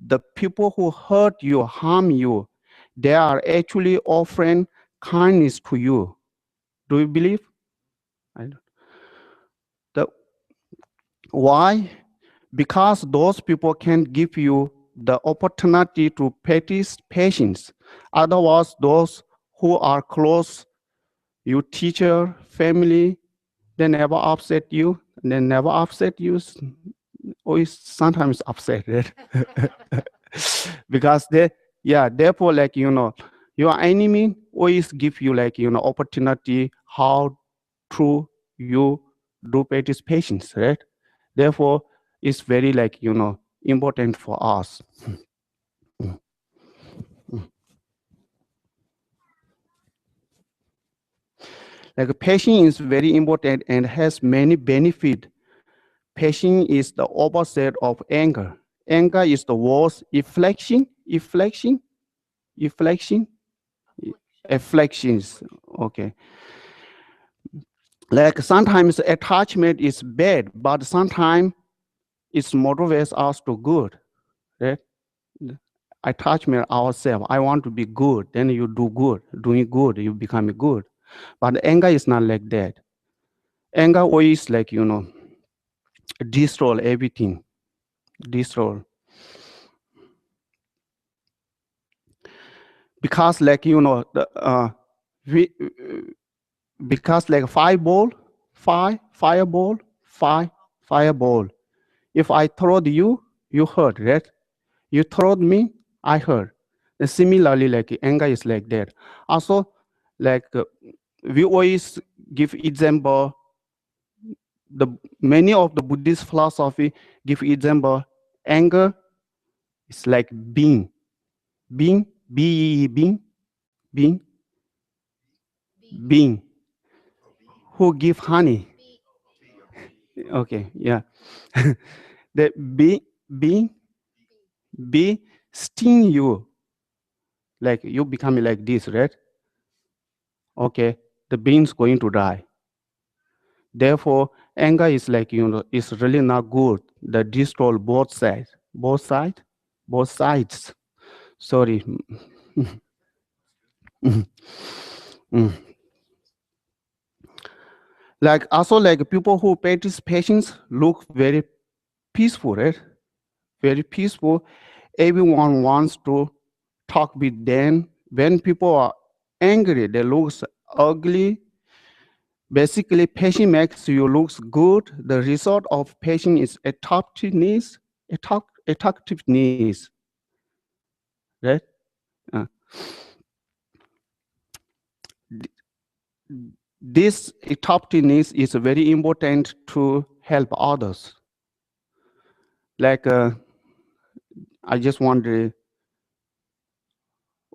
the people who hurt you, harm you, they are actually offering kindness to you. Do you believe? Why? Because those people can give you the opportunity to practice patience. Otherwise, those who are close, your teacher, family, they never upset you. They never upset you. Always sometimes upset, right? Because therefore, like, your enemy always give you, like, opportunity how to you do practice patience, right? Therefore, it's very, like, important for us. Like, patience is very important and has many benefits. Patience is the opposite of anger. Anger is the worst afflictions. Okay. Like, sometimes attachment is bad, but sometimes it motivates us to good, right? Attachment ourselves. I want to be good. Then you do good. Doing good, you become good. But anger is not like that. Anger always, like, destroy everything. Destroy. Because, like, because, like, fireball. If I throw you, you hurt, right? You throw me, I hurt. And similarly, like, anger is like that. Also, like, we always give example. Many of the Buddhist philosophy give example. Anger is like being, being, being, who give honey. Okay, yeah. The being, be sting you, like you become like this, right? Okay, the being's going to die. Therefore, anger is like, it's really not good. That destroy both sides. Both sides? Both sides. Sorry. Mm. Like also like people who practice patience look very peaceful, right? Very peaceful. Everyone wants to talk with them. When people are angry, they look ugly. Basically, patience makes you look good. The result of patience is attractiveness, attractiveness, right? Uh, this attractiveness is very important to help others. Like I just wonder,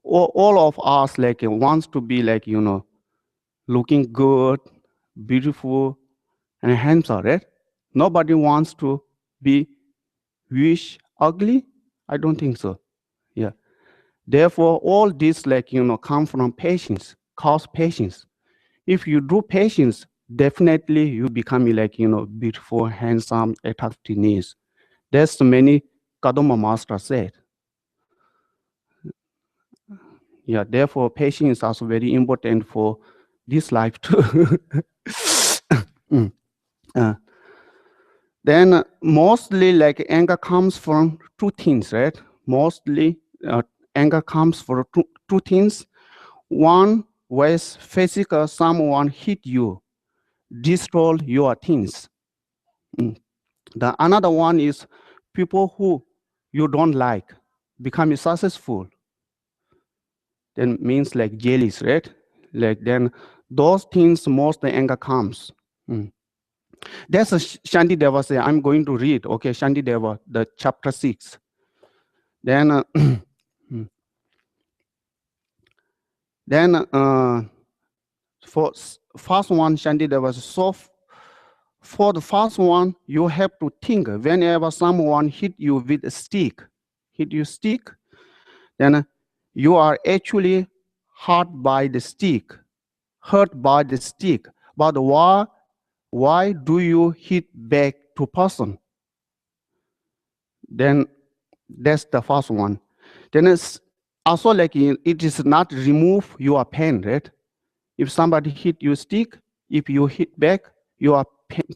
all of us like wants to be like looking good, beautiful, and handsome, right? Nobody wants to be wish ugly. I don't think so. Yeah. Therefore, all this like come from patience, cause patience. If you do patience, definitely you become like beautiful, handsome, attractiveness. That's many Kadoma master said. Yeah, therefore patience is also very important for this life too. Mm. Uh, then mostly like anger comes from two things, right? Mostly anger comes from two things. One was physical, someone hit you, destroy your things. Mm. The another one is people who you don't like become successful. Then means like jealous, right? Like then those things most the anger comes. Mm. That's a Shanti Deva say, I'm going to read, okay, Shanti Deva, the chapter 6. Then, then for first one, Shanti Deva, so for the first one, you have to think whenever someone hit you with a stick, then you are actually hurt by the stick, But why do you hit back to person? Then that's the first one. Then it's also like it is not remove your pain, right? If somebody hit you stick, if you hit back, your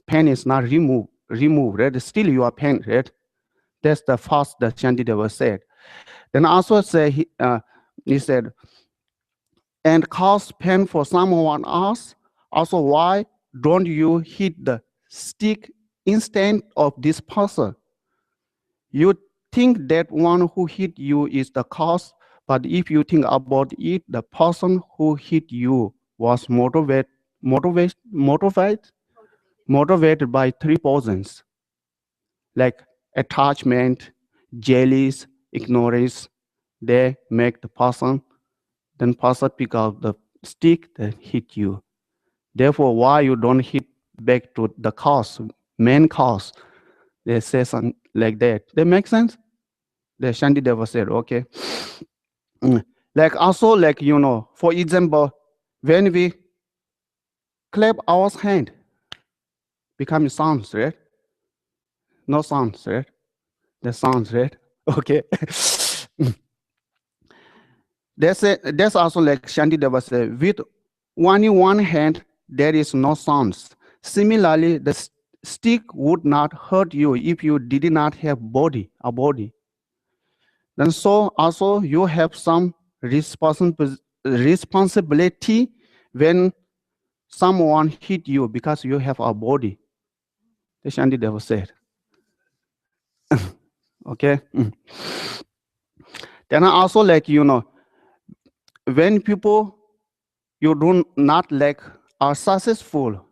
pain is not removed, right? Still your pain, right? That's the first that Shantideva said. Then also say he said, and cause pain for someone else. Also, why don't you hit the stick instead of this person? You think that one who hit you is the cause, but if you think about it, the person who hit you was motivated by three poisons, like attachment, jealous, ignorance. They make the person, then person pick up the stick that hit you. Therefore, why you don't hit back to the cause, main cause? They say something like that. That make sense? The Shanti Deva said, okay. Like also like, for example, when we clap our hand, become sounds, right? No sounds, right? The sounds, right? Okay. That's also like Shanti Deva said, with only one hand, there is no sounds. Similarly, the stick would not hurt you if you did not have a body. Then so also you have some responsibility when someone hit you because you have a body. The Shanti Deva said. Okay. Then also like, when people you do not like are successful,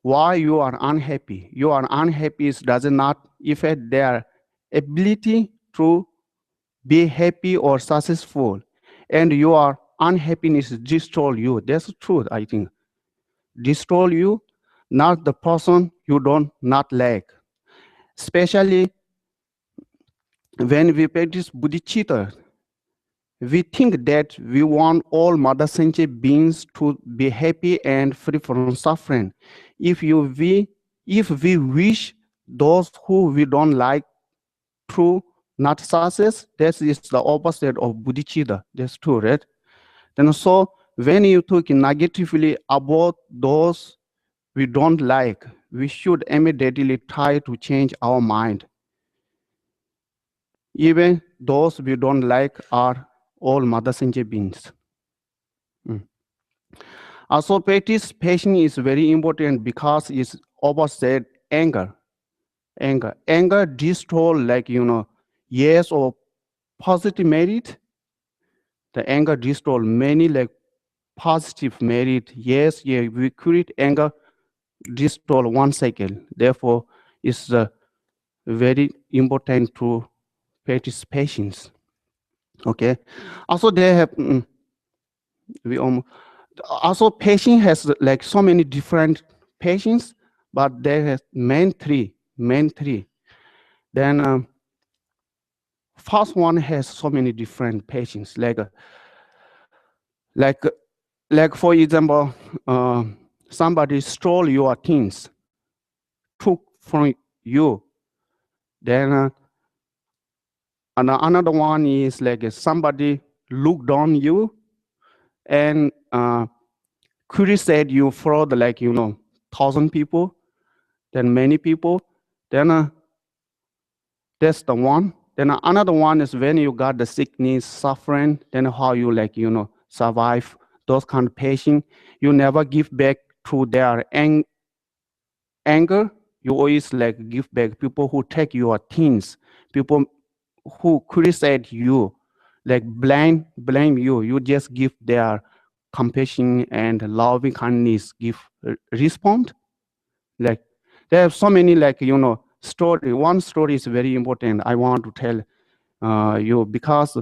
why you are unhappy? You are unhappy does not affect their ability to be happy or successful. And your unhappiness destroy you. That's the truth, I think. Destroy you, not the person you don't not like. Especially when we practice bodhicitta, we think that we want all mother sentient beings to be happy and free from suffering. If we wish those who we don't like to not success, that is the opposite of bodhicitta. That's true, right? Then so when you talk negatively about those we don't like, we should immediately try to change our mind. Even those we don't like are all mother sentient beings. Also, practice patience is very important because it's opposite anger. Anger destroy years of positive merit. The anger destroy many positive merit. Yes, yeah, we create anger, destroy one cycle. Therefore, it's very important to practice patience. Okay. Also, they have we also patience has so many different patience, but there has main three. Then first one has so many different patience, like for example, somebody stole your things, took from you. Then another one is somebody looked on you and criticized you for the 1,000 people, then many people. Then that's the one. Then another one is when you got the sickness, suffering, then how you survive those kind of patients. You never give back to their anger. You always give back people who take your things, people who criticize you, blame you. You just give their compassion and loving kindness. Respond. There are so many story. One story is very important. I want to tell you because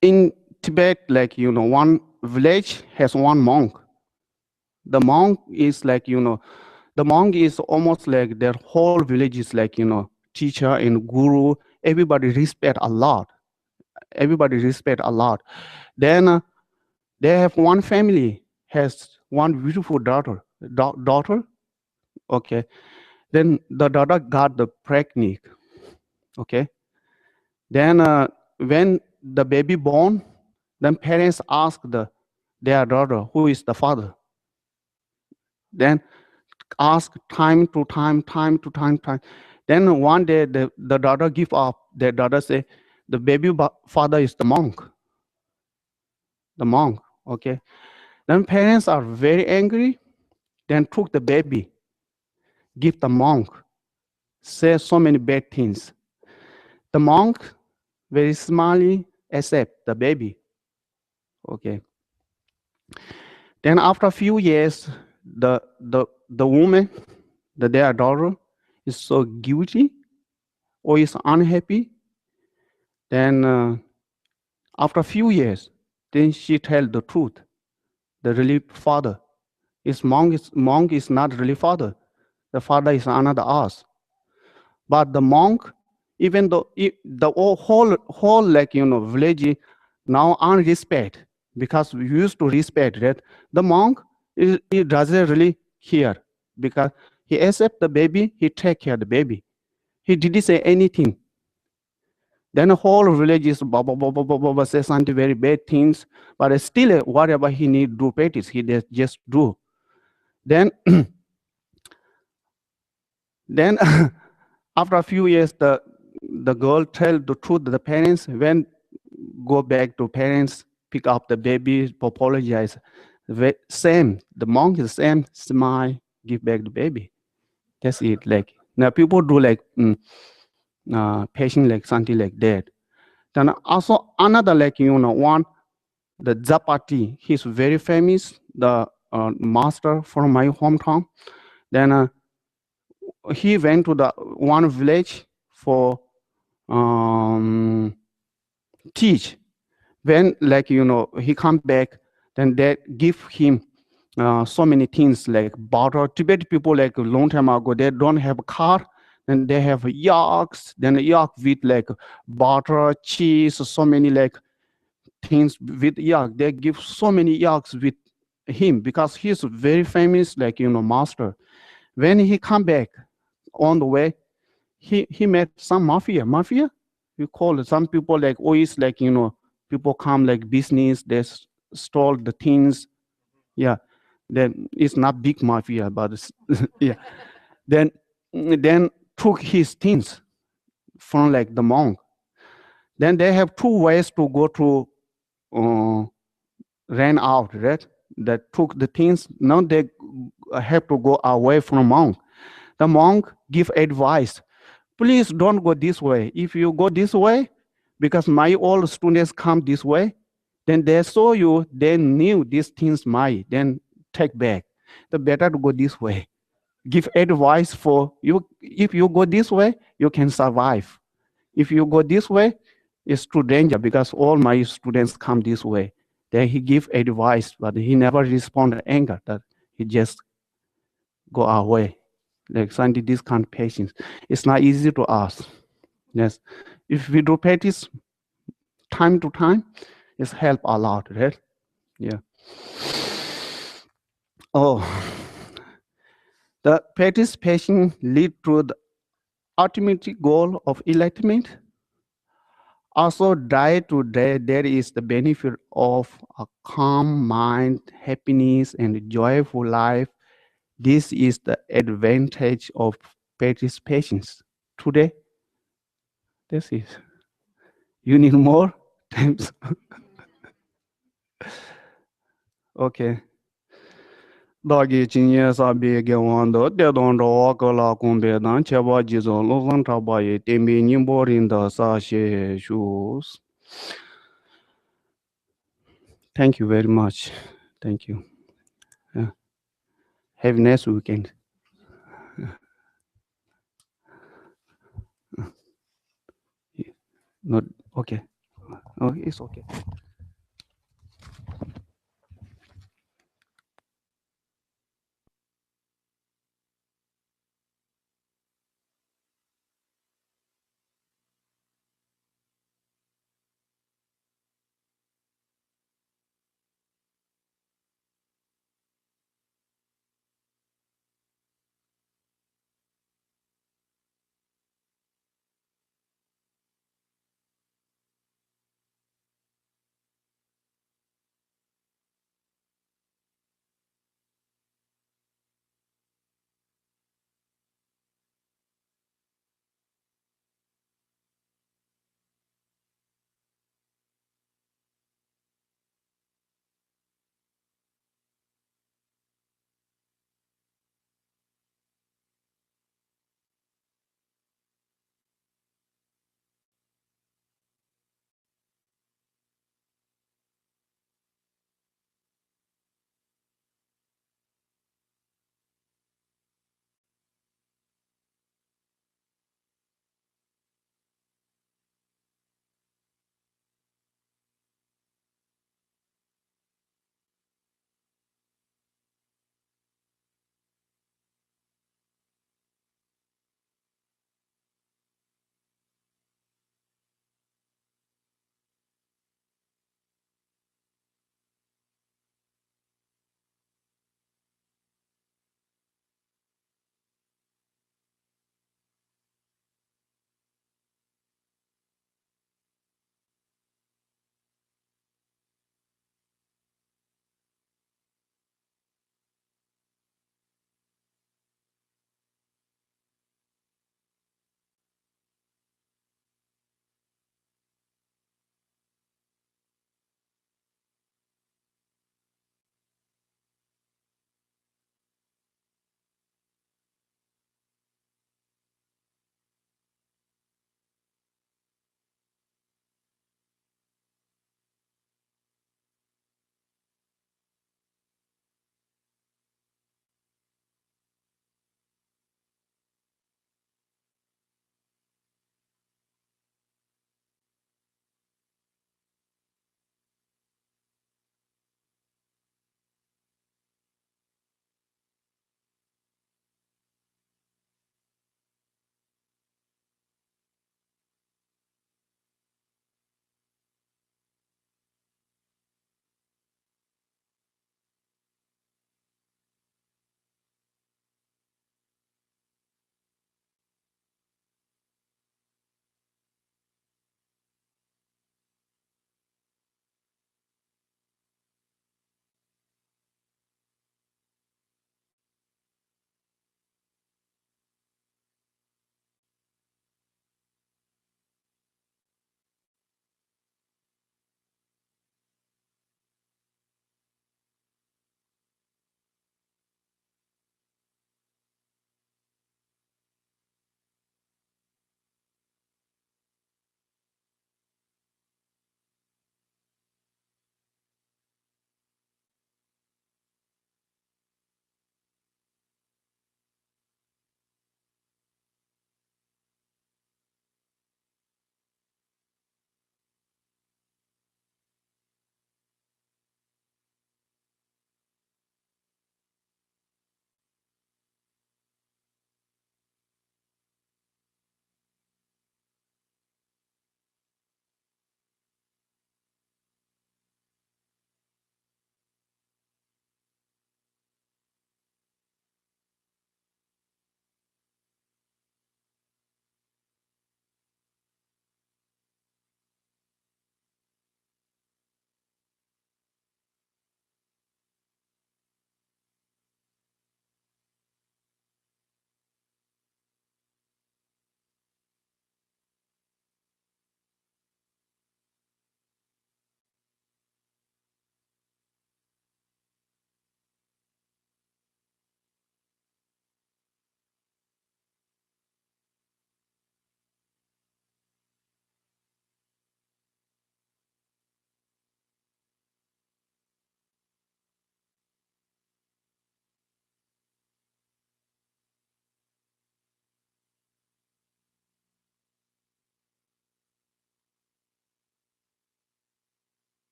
in Tibet, one village has one monk. The monk is the monk is almost like their whole village is teacher and guru. Everybody respect a lot. Then they have one family has one beautiful daughter. Okay. Then the daughter got the pregnant. Okay. Then when the baby born, then parents ask their daughter, who is the father? Then ask time to time. Then one day the daughter give up. The daughter say, the baby father is the monk. The monk. Okay. Then parents are very angry. Then took the baby, give the monk, say so many bad things. The monk very smartly accept the baby. Okay. Then after a few years, the woman, their daughter, is so guilty or is unhappy. Then after a few years, then she tell the truth. The really father is monk is not really father. The father is another us. But the monk, even though the whole village now unrespect, because we used to respect that, the monk he doesn't really care because he accept the baby, he take care of the baby. He didn't say anything. Then the whole village is say something very bad things, but still whatever he need do practice, he just do. Then then after a few years, the girl tell the truth to the parents. When go back to parents, pick up the baby, apologize. Same, the monk is same, smile, give back the baby. That's it. Now people do patient something like that. Then also another one, the Zapati. He's very famous, the master from my hometown. Then he went to the one village for teach. When he come back, then they give him so many things like butter. Tibet people long time ago, they don't have a car. and they have yolks, then a yolk with like butter, cheese, so many like things with yolk. They give so many yolks with him because he's very famous, like master. When he come back on the way, he met some mafia. You call it. Some people like always like people come like business. They stole the things. Yeah, then it's not big mafia, but yeah. Then then took his things from like the monk. Then they have two ways to go to uh, ran out, right? That took the things. Now they have to go away from monk. The monk give advice. Please don't go this way. If you go this way, because my old students come this way, then they saw you, they knew these things might, then take back. The better to go this way. Give advice for you. If you go this way, you can survive. If you go this way, it's too danger because all my students come this way. Then he give advice, but he never respond anger. That he just go away. Like Sandy, this kind of patience. It's not easy to ask. Yes. If we do practice time to time, it's help a lot, right? Yeah. Oh, the practice patience lead to the ultimate goal of enlightenment. Also, day to day, there is the benefit of a calm mind, happiness, and joyful life. This is the advantage of practice patience. Today, this is. You need more times. Okay. Dagi chinye sabi ge wando de don ro ko la kumbe dan che ba ji zo lo zan ta ba ye tembe nyimbo rin da sa she shoes. Thank you very much. Thank you. Yeah. Have a nice weekend. Not okay. Oh, it's okay.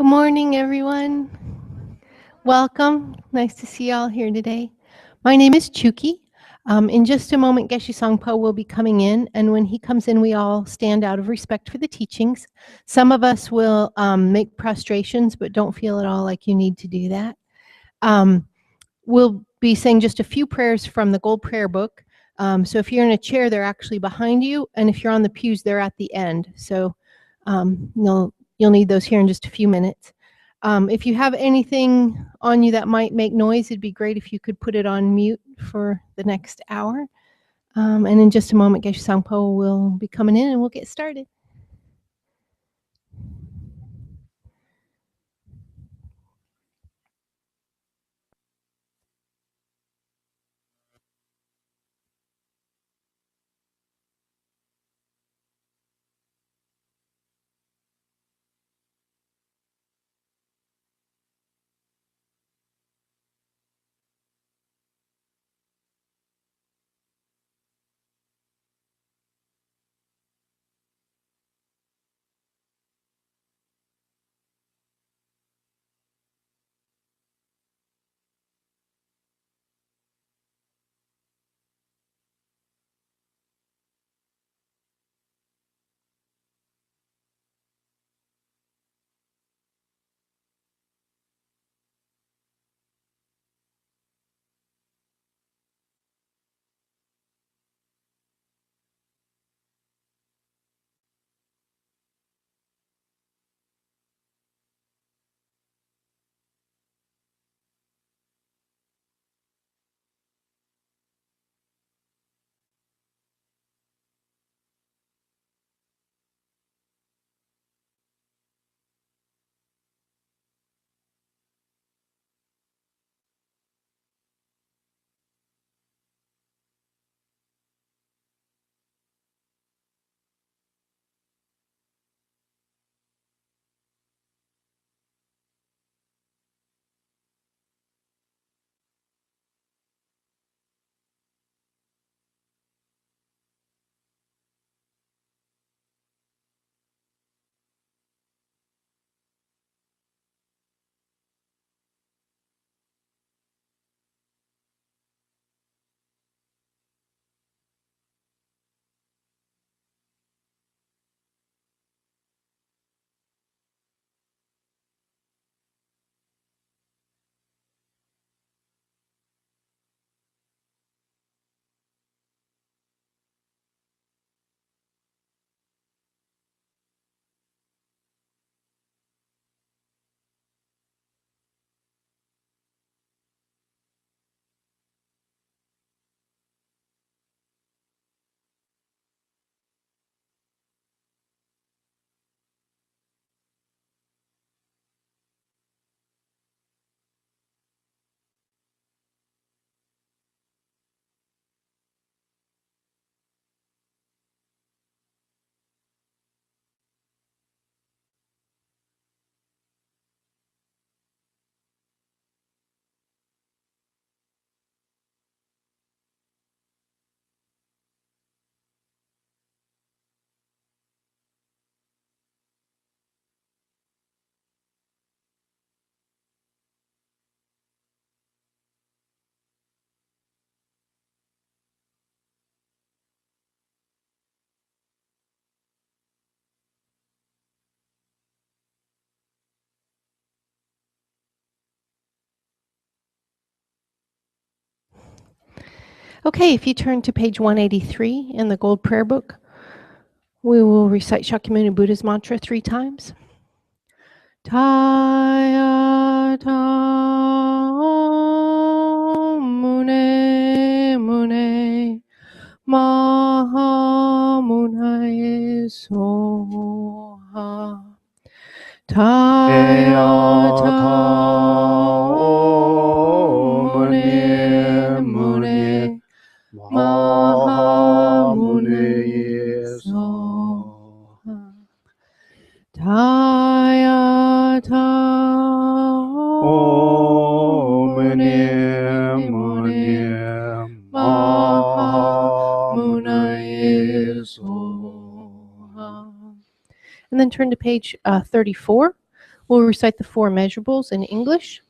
Good morning, everyone. Welcome. Nice to see you all here today. My name is Chuki. In just a moment, Geshe Sangpo will be coming in, and when he comes in, we all stand out of respect for the teachings. Some of us will make prostrations, but don't feel at all like you need to do that. We'll be saying just a few prayers from the Gold Prayer Book. So if you're in a chair, they're actually behind you, and if you're on the pews, they're at the end. So you'll need those here in just a few minutes. If you have anything on you that might make noise, it'd be great if you could put it on mute for the next hour. And in just a moment, Geshe Sangpo will be coming in and we'll get started. Okay, if you turn to page 183 in the Gold Prayer Book, we will recite Shakyamuni Buddha's mantra 3 times. Taya ta mune mune maha munaye soha. Taya ta mune mune maha munaye soha. Taya ta mune mune maha munaye soha. And then turn to page 34. We'll recite the four measurables in English.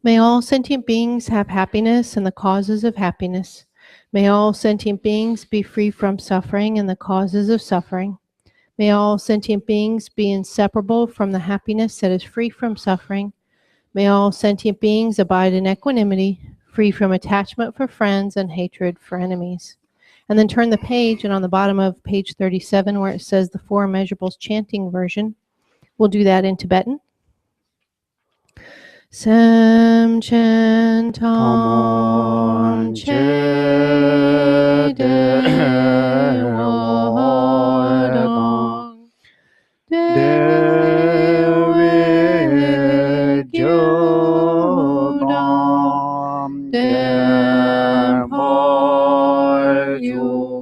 May all sentient beings have happiness and the causes of happiness. May all sentient beings be free from suffering and the causes of suffering. May all sentient beings be inseparable from the happiness that is free from suffering. May all sentient beings abide in equanimity, free from attachment for friends and hatred for enemies. And then turn the page, and on the bottom of page 37, where it says the Four Measurables chanting version, we'll do that in Tibetan. Sam Chen Tom Che De Wadong De Gyodam Dem Par Yuji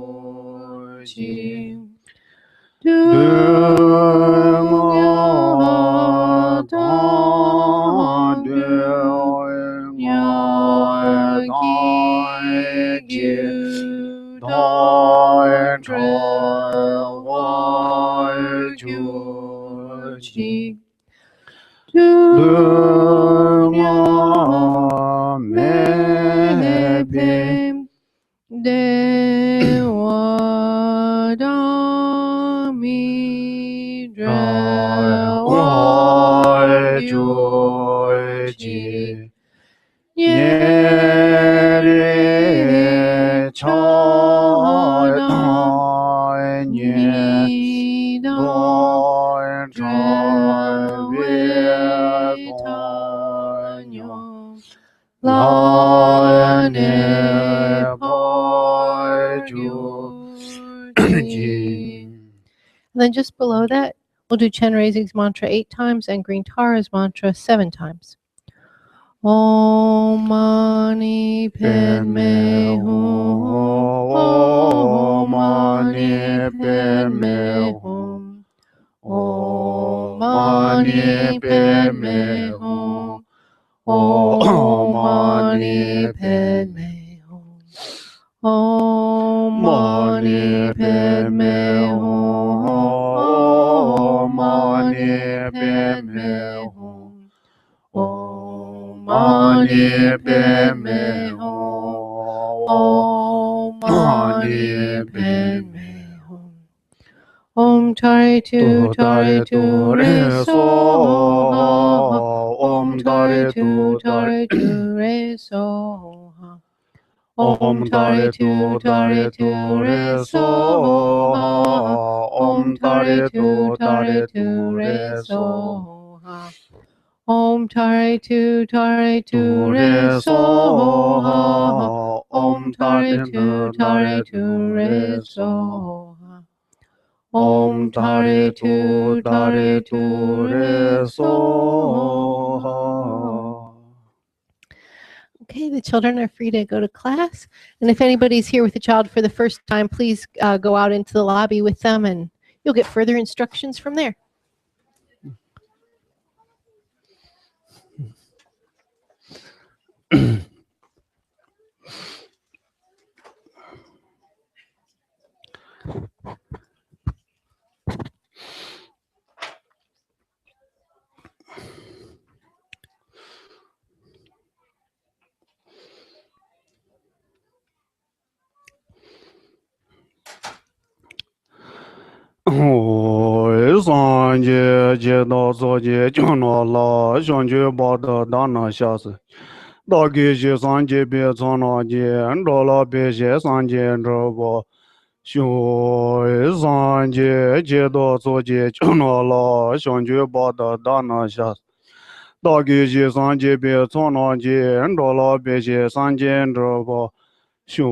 And then just below that, we'll do Chenrezig's mantra 8 times and Green Tara's mantra 7 times. Om Mani Padme Hum. Om Mani Padme Hum. Om Mani Padme Hum. Om Mani Padme Hum. Om Mani Padme Hum. Om Mani Padme Hum. Om Mani Padme Hum. Om Mani Padme Hum. Om Tare Tu Re So Ha. Om Tare Tu Re So Ha. Om Tare Tu Re So Ha. Om Tare Tu Re So Ha. Om Tare Tu Re So Ha. Om Tare Tu Re So Ha. Om Tare Tu Re So Ha. Okay, the children are free to go to class. And if anybody's here with a child for the first time, please go out into the lobby with them and you'll get further instructions from there. Sanje Jeda Soje Jono La Shanje Bada Dana Shas Dagi Sanje Be Zona Je Dola Be Sanje Drobo Shu Sanje Jeda Soje Jono La Shanje Bada Dana Shas Dagi Sanje Be Zona Je Dola Be Sanje Drobo Shu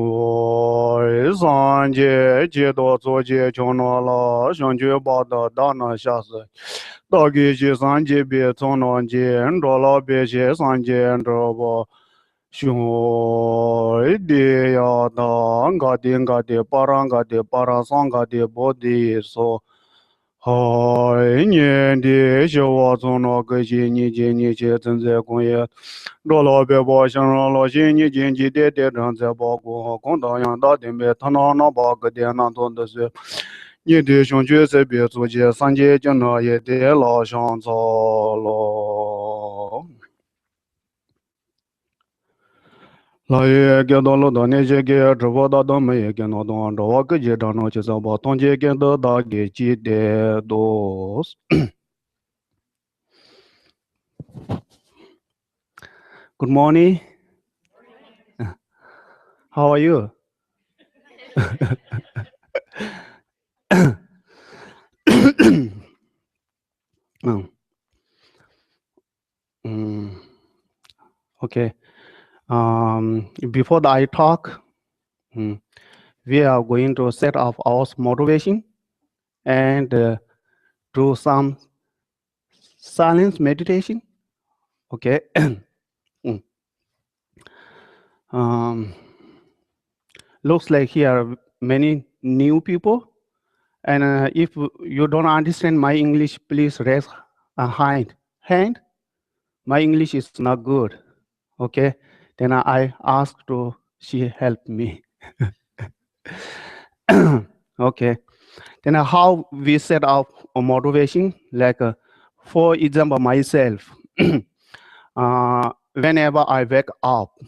Sanje Jedo Zoje Chono La Shanje Bada Dana Shas Dagi Sanje Be Zono Je Dola Be Sanje Drobo Shu Deya Da Ngade Parasanga Bodhi So Hai Nian De Shawa Zono Gaji Nije Nije Zenze Kunye Dola Be Bo Shan Lo Xin Ni Jin Ji De De Ran Ze Bo Gu Gong Da Yang Da De Me Ta Na Na Ba Ge De Na Zon De Se 你弟兄姐在别做节三节就那也得老上早了。老爷给到了到那些给直播到都没有给到到，这我个节长呢就是把当节给到大给记得多。Good morning. How are you? Mm, mm, okay. Before I talk, we are going to set up our motivation and do some silence meditation. Okay. Mm. um, Looks like here many new people. And if you don't understand my English, please raise a hand. My English is not good. Okay. Then I ask to she help me. Okay. Then how we set up a motivation, like for example, myself, whenever I wake up,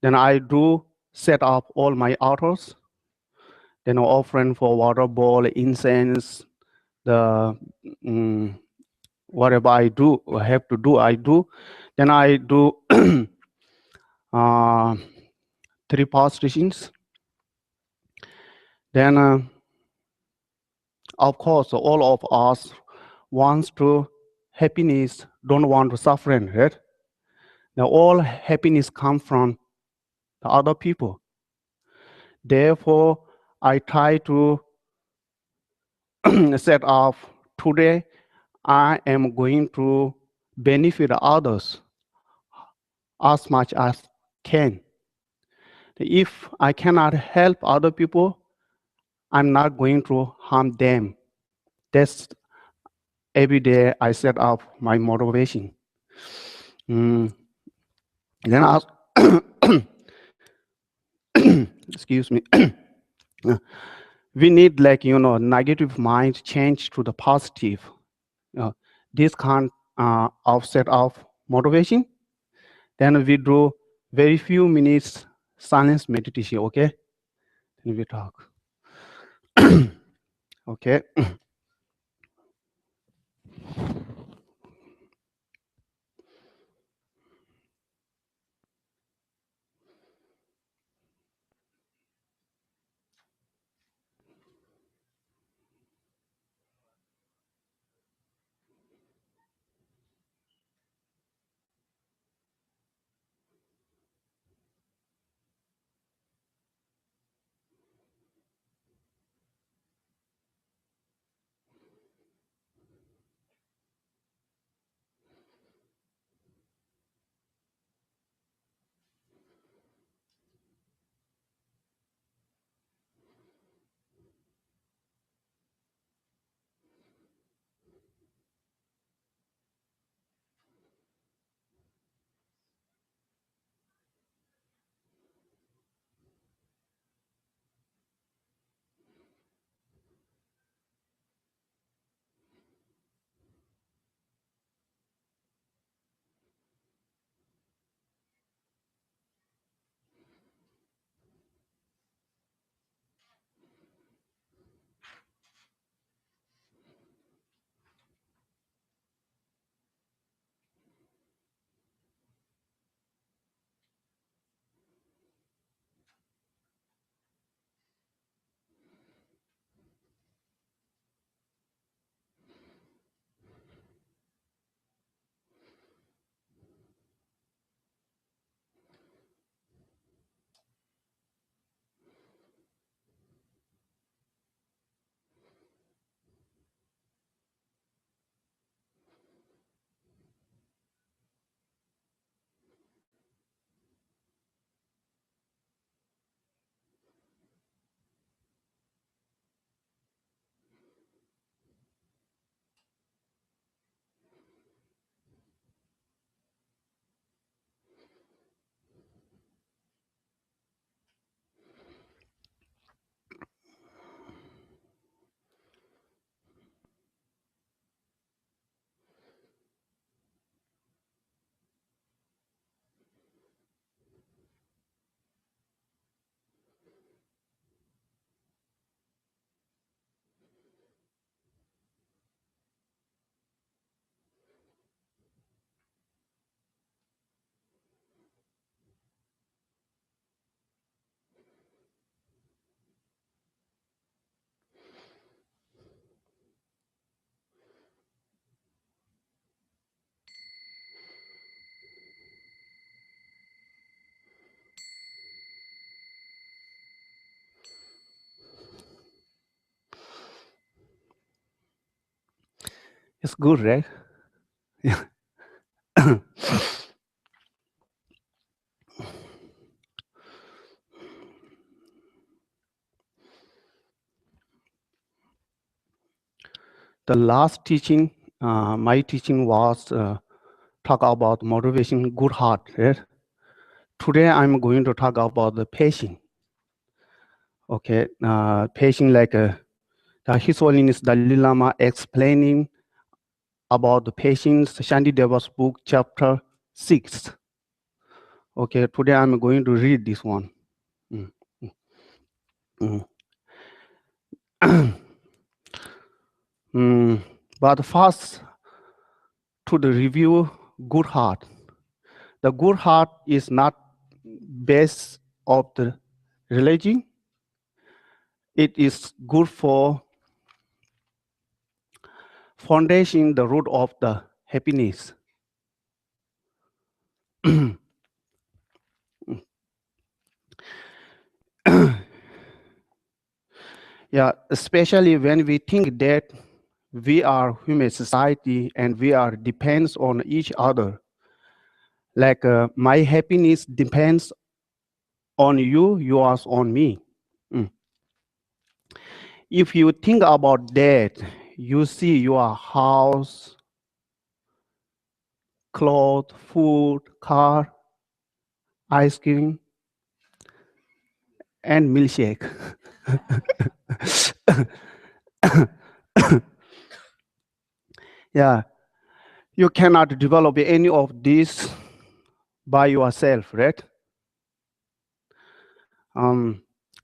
then I do set up all my altars, then offering for water bowl, incense, the whatever I do, I have to do, I do. Then I do 3 prostrations. Then, of course, all of us wants to happiness, don't want to suffering, right? Now, all happiness come from the other people. Therefore, I try to set up today. I am going to benefit others as much as can. If I cannot help other people, I'm not going to harm them. That's every day I set up my motivation. Then I, excuse me. We need negative mind change to the positive. This kind of set of motivation. Then we do very few minutes silence meditation. Okay, then we talk. Okay. It's good, right? Yeah. The last teaching, my teaching was talk about motivation, good heart, right? Today I'm going to talk about the patience. Okay, patience like His Holiness Dalai Lama explaining about the patience, Shantideva's book, chapter 6. Okay, today I'm going to read this one. Mm, mm, But first, to the review, good heart. The good heart is not base of the religion. It is good for foundation, the root of the happiness. Yeah, especially when we think that we are human society and we are depends on each other. Like my happiness depends on you, yours on me. Mm. If you think about that, you see your house, clothes, food, car, ice cream, and milkshake. Yeah, you cannot develop any of this by yourself, right?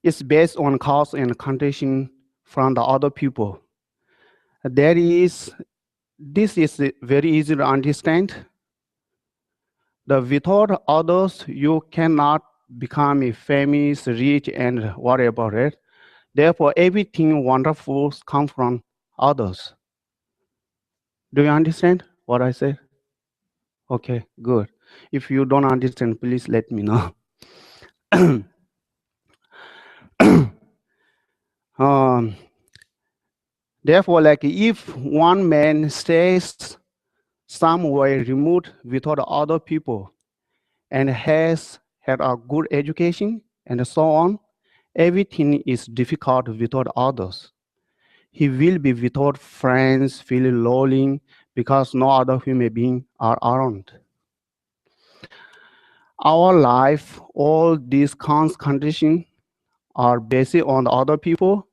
It's based on cause and condition from the other people. This is very easy to understand. Without others, you cannot become a famous, rich, and whatever, right? Therefore, everything wonderful comes from others. Do you understand what I said? Okay, good. If you don't understand, please let me know. Therefore, like if one man stays somewhere remote without other people and has had a good education and so on, everything is difficult without others. He will be without friends, feeling lonely because no other human being are around. Our life, all these conditions are based on other people.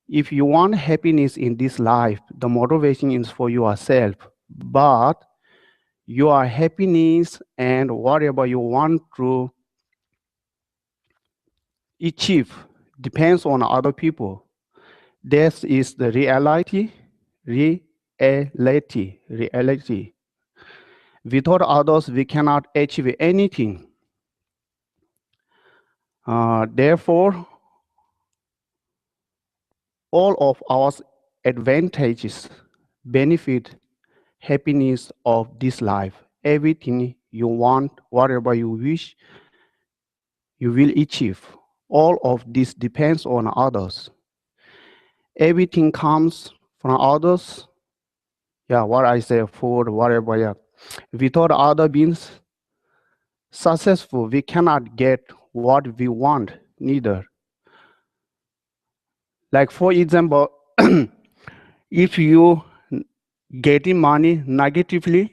If you want happiness in this life, the motivation is for yourself. But your happiness and whatever you want to achieve depends on other people. This is the reality. Without others, we cannot achieve anything. Therefore, all of our advantages, benefit, happiness of this life. Everything you want, whatever you wish, you will achieve. All of this depends on others. Everything comes from others. Yeah, what I say, food, whatever. Yeah. Without other beings successful, we cannot get what we want, neither. Like for example, if you getting money negatively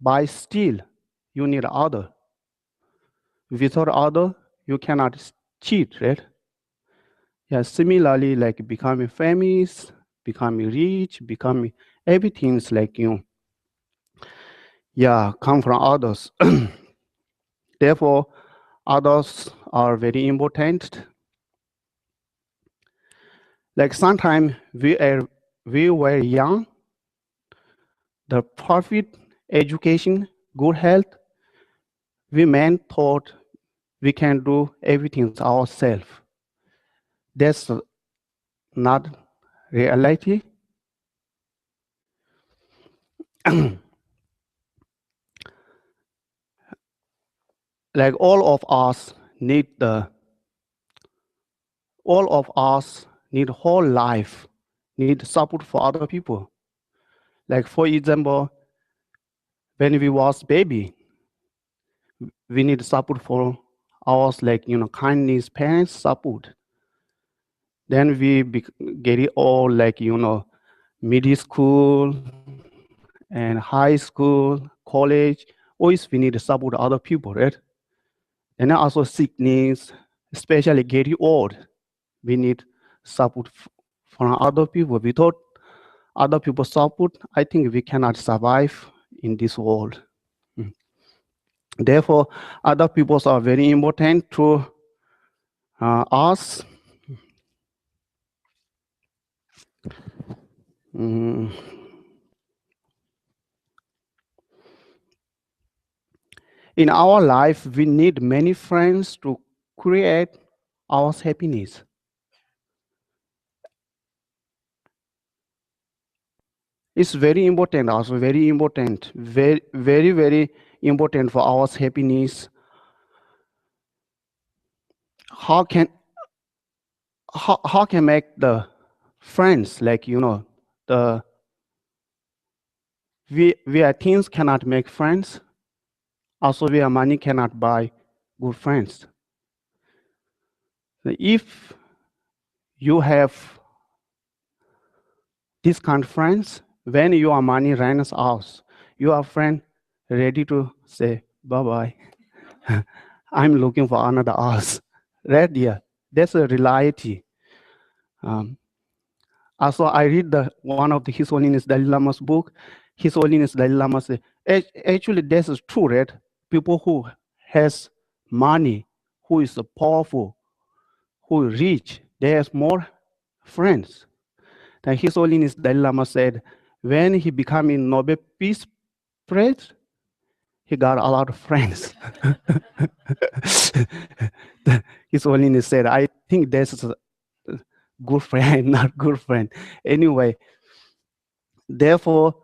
by steal, you need other. Without other, you cannot cheat, right? Yeah, similarly, like becoming famous, becoming rich, becoming everything's like come from others. Therefore, others are very important. Like sometimes we were young, the perfect education, good health, we men thought we can do everything ourselves. That's not reality. Like all of us need whole life need support for other people. Like for example, when we was baby, we need support for ours, like kindness, parents support. Then we get it all, like middle school and high school, college. Always we need to support other people, right? And then also sickness, especially getting old, we need support from other people. Without other people's support, I think we cannot survive in this world. Therefore, other peoples are very important to us. Mm. In our life, we need many friends to create our happiness. It's very important, also very important, very, very, very important for our happiness. How can make the friends, like the we are teens cannot make friends. Also, we are money cannot buy good friends. If you have this kind of friends, when your money runs out, your friend ready to say bye-bye. I'm looking for another house. Right? Yeah, that's a reality. Also, I read one of His Holiness Dalai Lama's book. His Holiness Dalai Lama said, actually, this is true, right? People who has money, who is powerful, who is rich, they have more friends. Then His Holiness Dalai Lama said, when he became a Nobel Peace Prize, he got a lot of friends. His Holiness said, I think this is a good friend, not good friend. Anyway, therefore,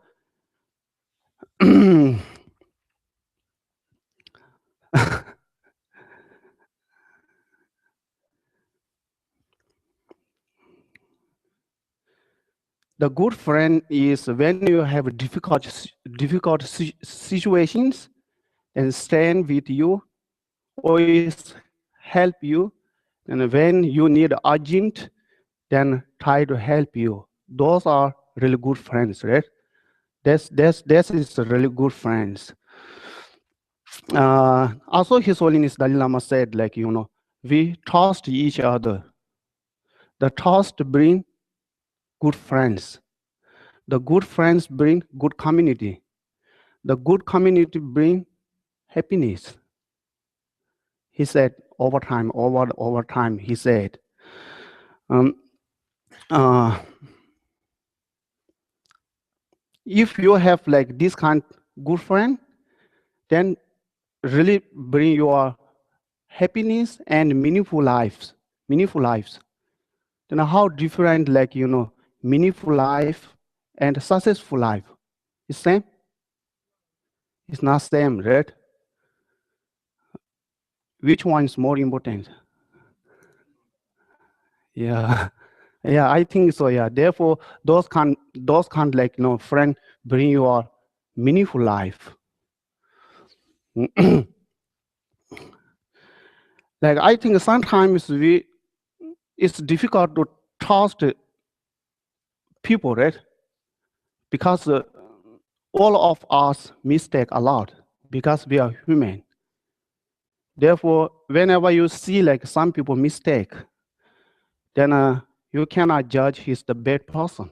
the good friend is when you have difficult situations and stand with you, always help you, and when you need urgent, then try to help you. Those are really good friends, right? This is really good friends. Also, His Holiness Dalai Lama said, like we trust each other. The trust bring good friends. The good friends bring good community. The good community bring happiness. He said over time. He said, if you have like this kind good friend, then really bring your happiness and meaningful lives. Then how different, like meaningful life and successful life is same? It's not same, right? Which one is more important? Yeah. Yeah, I think so. Yeah. Therefore, those can like friend bring your meaningful life. Like I think sometimes it's difficult to trust people, right? Because all of us mistake a lot because we are human. Therefore, whenever you see like some people mistake, then you cannot judge he's the bad person.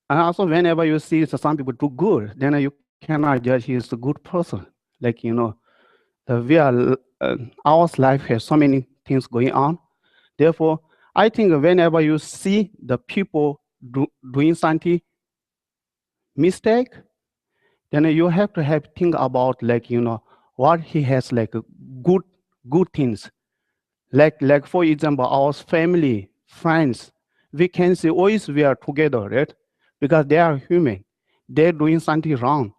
And also, whenever you see some people do good, then you cannot judge he's a good person. Like we are our life has so many things going on. Therefore, I think whenever you see the people doing something mistake, then you have to think about like what he has like good things. Like for example, our family, friends, we can say always we are together, right? Because they are human. They're doing something wrong.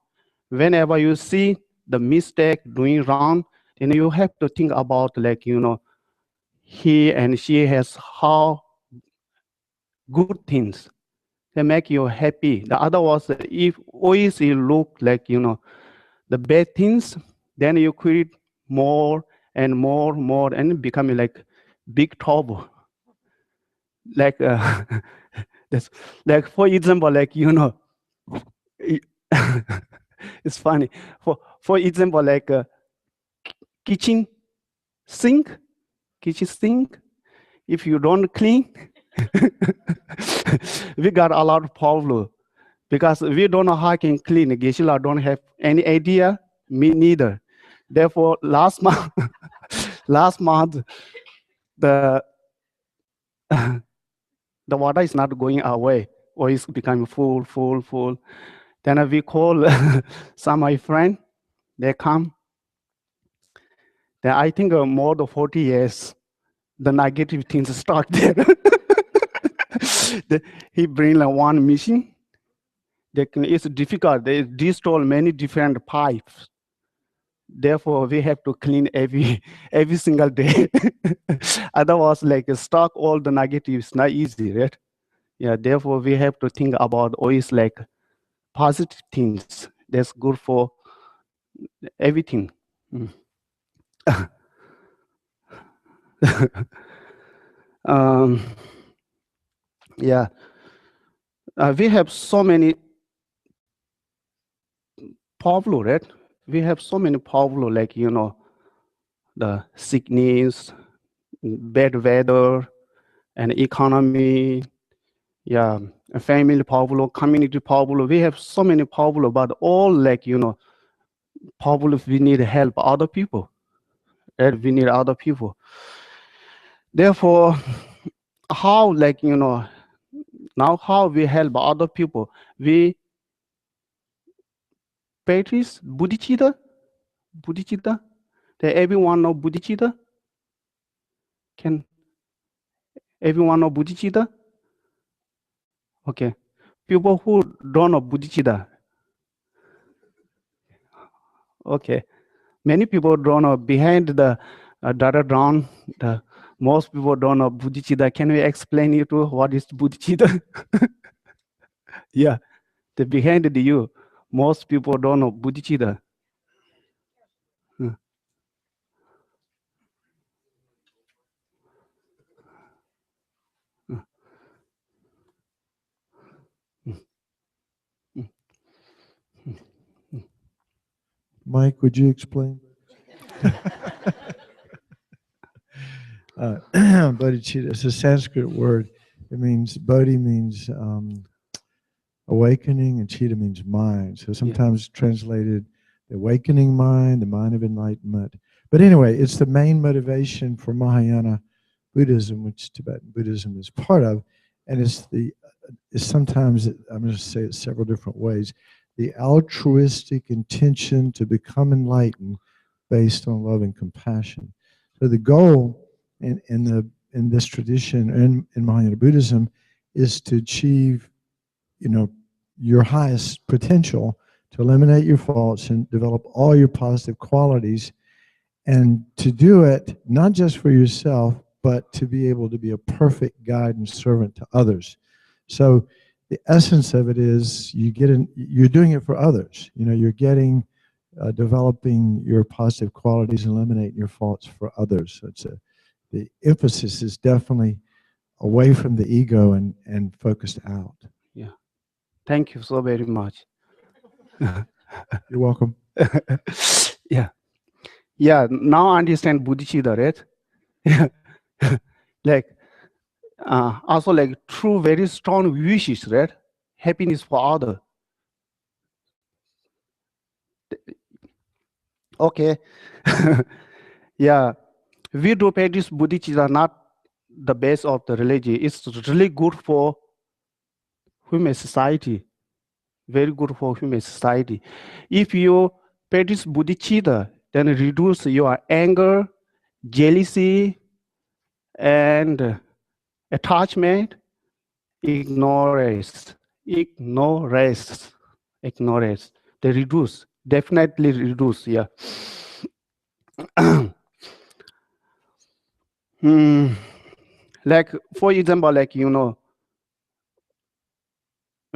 Whenever you see the mistake doing wrong, then you have to think about like he and she has how good things. They make you happy. The other was if always you look like, the bad things, then you create more and more, and become like big trouble. Like, this, like for example, like, it- it's funny. For example, like kitchen sink, kitchen sink, if you don't clean, we got a lot of problem because we don't know how I can clean. Gisela don't have any idea, me neither. Therefore, last month, last month, the the water is not going away, or it's becoming full. Then we call some of my friend, they come. Then I think more than 40 years, the negative things start there. He bring like one machine. It's difficult. They install many different pipes. Therefore, we have to clean every single day. Otherwise, like stock all the negatives, not easy, right? Yeah. Therefore, we have to think about always like positive things. That's good for everything. Mm. um, yeah. We have so many problem, right? We have so many problem, like the sickness, bad weather, and economy. Yeah, a family problem, community problem. We have so many problem, but all like problem. We need help other people. Right? We need other people. Therefore, how like now how we help other people? We practice bodhicitta. Bodhicitta. That everyone know bodhicitta. Can everyone know bodhicitta? Okay. People who don't know bodhicitta. Okay. Many people don't know behind the data drawn. The most people don't know bodhicitta. Can we explain you to what is bodhicitta? Yeah, the behind the you. Most people don't know bodhicitta. Hmm. Hmm. Hmm. Hmm. Mike, would you explain? Bodhicitta, it's a Sanskrit word. It means, bodhi means awakening, and chitta means mind. So sometimes translated the awakening mind, the mind of enlightenment. But anyway, it's the main motivation for Mahayana Buddhism, which Tibetan Buddhism is part of. And it's sometimes, I'm going to say it several different ways, the altruistic intention to become enlightened based on love and compassion. So the goal in this tradition and in Mahayana Buddhism is to achieve, your highest potential, to eliminate your faults and develop all your positive qualities, and to do it not just for yourself, but to be able to be a perfect guide and servant to others. So the essence of it is you're doing it for others. You're getting developing your positive qualities and eliminating your faults for others. So the emphasis is definitely away from the ego and focused out. Yeah. Thank you so very much. You're welcome. Yeah. Yeah. Now I understand bodhicitta, right? Yeah. Like also like true, very strong wishes, right? Happiness for other. Okay. Yeah. We do practice bodhicitta, not the base of the religion. It's really good for human society. Very good for human society. If you practice bodhicitta, then reduce your anger, jealousy, and attachment, ignorance. They reduce, definitely reduce. Yeah. Like for example, like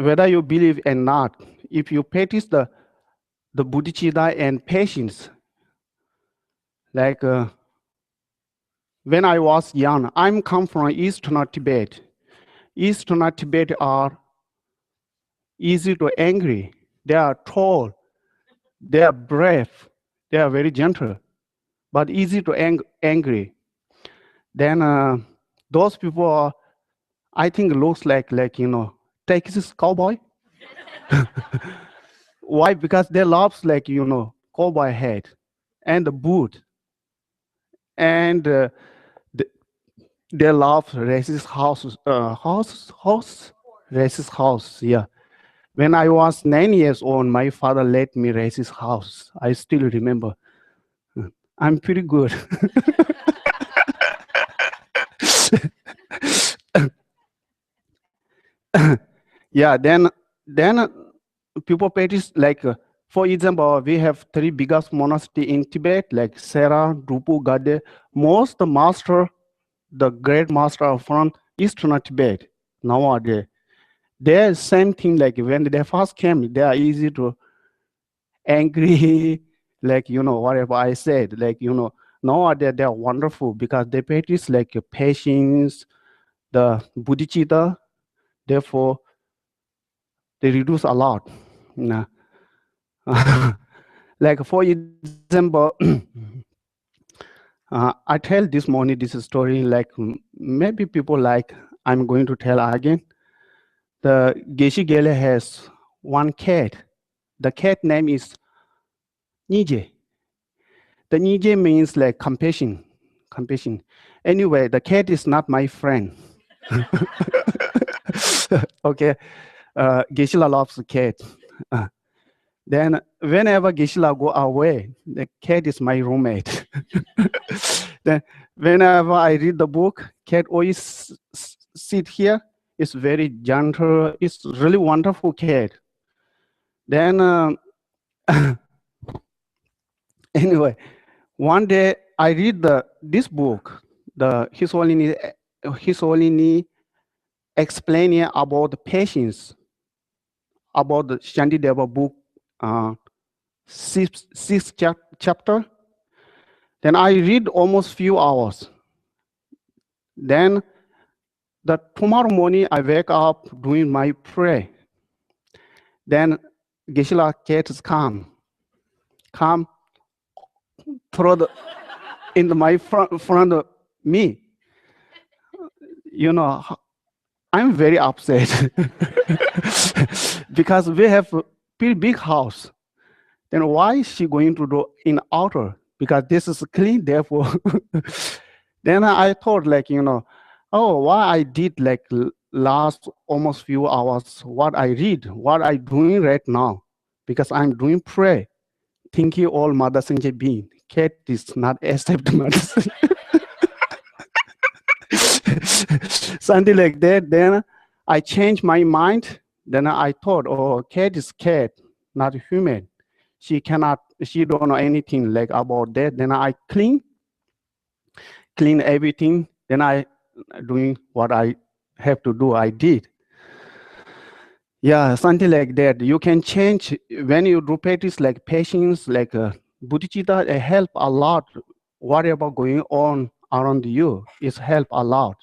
whether you believe or not, if you practice the bodhicitta and patience, like when I was young, I'm come from Eastern Tibet. Eastern Tibet are easy to angry. They are tall. They are brave. They are very gentle, but easy to angry. Then those people are, I think, looks like Texas cowboy. Why? Because they love cowboy hat and the boot, and they love racist houses, racist house. Yeah. When I was 9 years old, my father let me raise his house. I still remember. I'm pretty good. Yeah, then people practice for example, we have 3 biggest monasteries in Tibet, like Sera, Drupu, Gade. Most master, the great master are from Eastern Tibet nowadays. They're same thing, like when they first came, they are easy to angry, whatever I said, nowadays they are wonderful because they practice patience, the bodhicitta, therefore they reduce a lot. Nah. Like for example, I tell this morning this story, maybe people I'm going to tell again. The Geshe Gele has one cat. The cat name is Nije. The Nije means compassion. Anyway, the cat is not my friend. Okay, Geshe-la loves the cat. Then whenever Geshe-la go away, the cat is my roommate. Then whenever I read the book, cat always sit here. It's very gentle. It's really wonderful cat. Then anyway, one day I read this book, His Holiness explaining about the patience, about the Shantideva book, sixth chapter. Then I read almost few hours. Then the tomorrow morning I wake up doing my prayer. Then Geshe-la cat is come throw in my front of me. I'm very upset because we have a pretty big house. Then why is she going to do in outer? Because this is clean, therefore. Then I thought oh, why I did last almost few hours, what I read, what I doing right now, because I'm doing prayer. Thank you all Mother Sanjay being. Cat is not accept medicine. Something like that. Then I changed my mind. Then I thought, oh, cat is cat, not human. She don't know anything about that. Then I clean everything. Then I doing what I have to do. I did. Yeah, something like that. You can change when you do practice patience, bodhicitta. It help a lot. Whatever going on around you, it help a lot.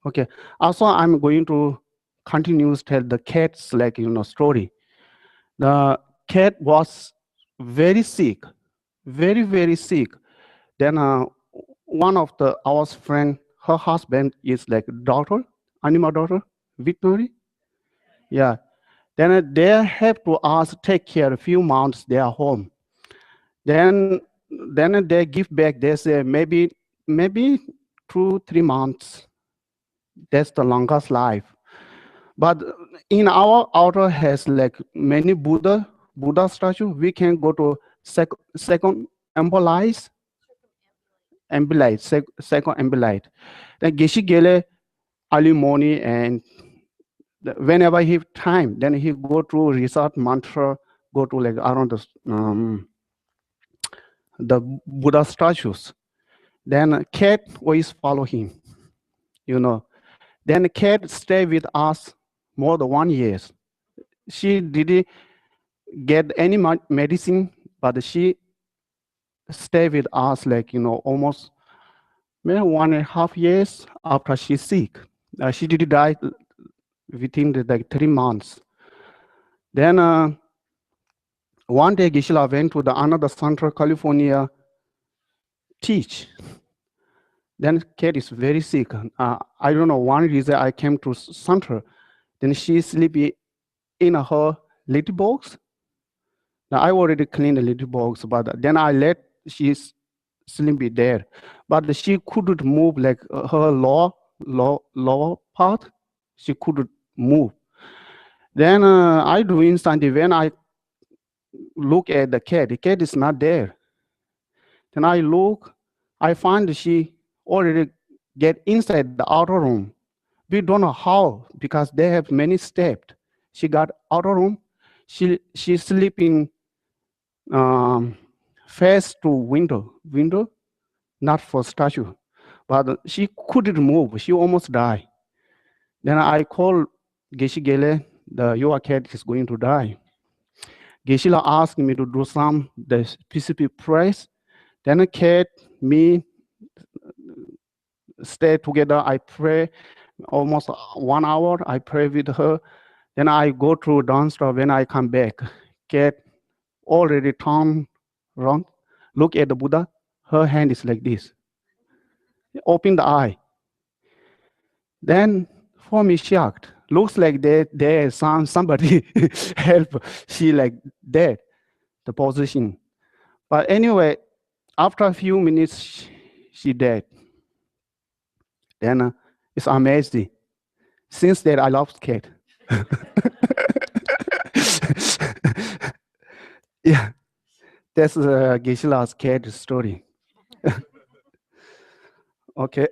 Okay. Also, I'm going to continue to tell the cat's story. The cat was very sick, very, very sick. Then one of our friend, her husband is doctor, animal doctor, veterinary. Yeah. Then they have to take care a few months they are home. Then they give back. They say maybe 2-3 months. That's the longest life. But in our outer has many Buddha statue. We can go to second embolize. Second embolize. Then Geshe Gele early morning, and whenever he have time, then he go to resort mantra, go to around the Buddha statues. Then cat always follow him. Then the cat stayed with us more than 1 year. She didn't get any medicine, but she stayed with us like, almost maybe 1.5 years after she's sick. She did die within like 3 months. Then one day Gisela went to another Central California teach. Then cat is very sick. I don't know, one reason I came to Central. Then she sleepy in her little box. Now I already cleaned the little box, but then I let she sleepy there. But she couldn't move like her lower part. She couldn't move. Then I doing something. When I look at the cat is not there. Then I look, I find she already get inside the outer room. We don't know how, because they have many steps. She got outer room. She's sleeping face to window, not for statue. But she couldn't move. She almost died. Then I called Geshe Gele, your cat is going to die. Geshe asked me to do the specific prayers. Then the cat, me, stay together. I pray almost 1 hour. I pray with her. Then I go to downstairs. When I come back, cat already turned around. Look at the Buddha. Her hand is like this. Open the eye. Then for me shocked. Looks like there somebody help. She like dead, the position. But anyway, after a few minutes, she dead. Then it's amazing. Since that, I love cat. Yeah, that's Gisela's cat story. Okay.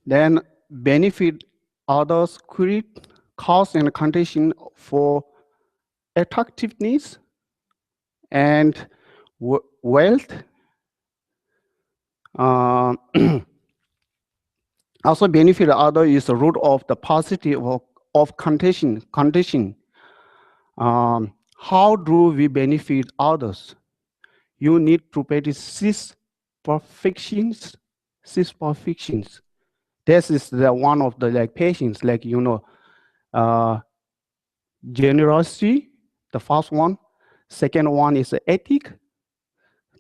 Then benefit others, create cause and condition for attractiveness and wealth. Also benefit other is the root of the positive of condition. How do we benefit others? You need to practice six perfections. This is the one of the patience, generosity, the first one. Second one is ethic.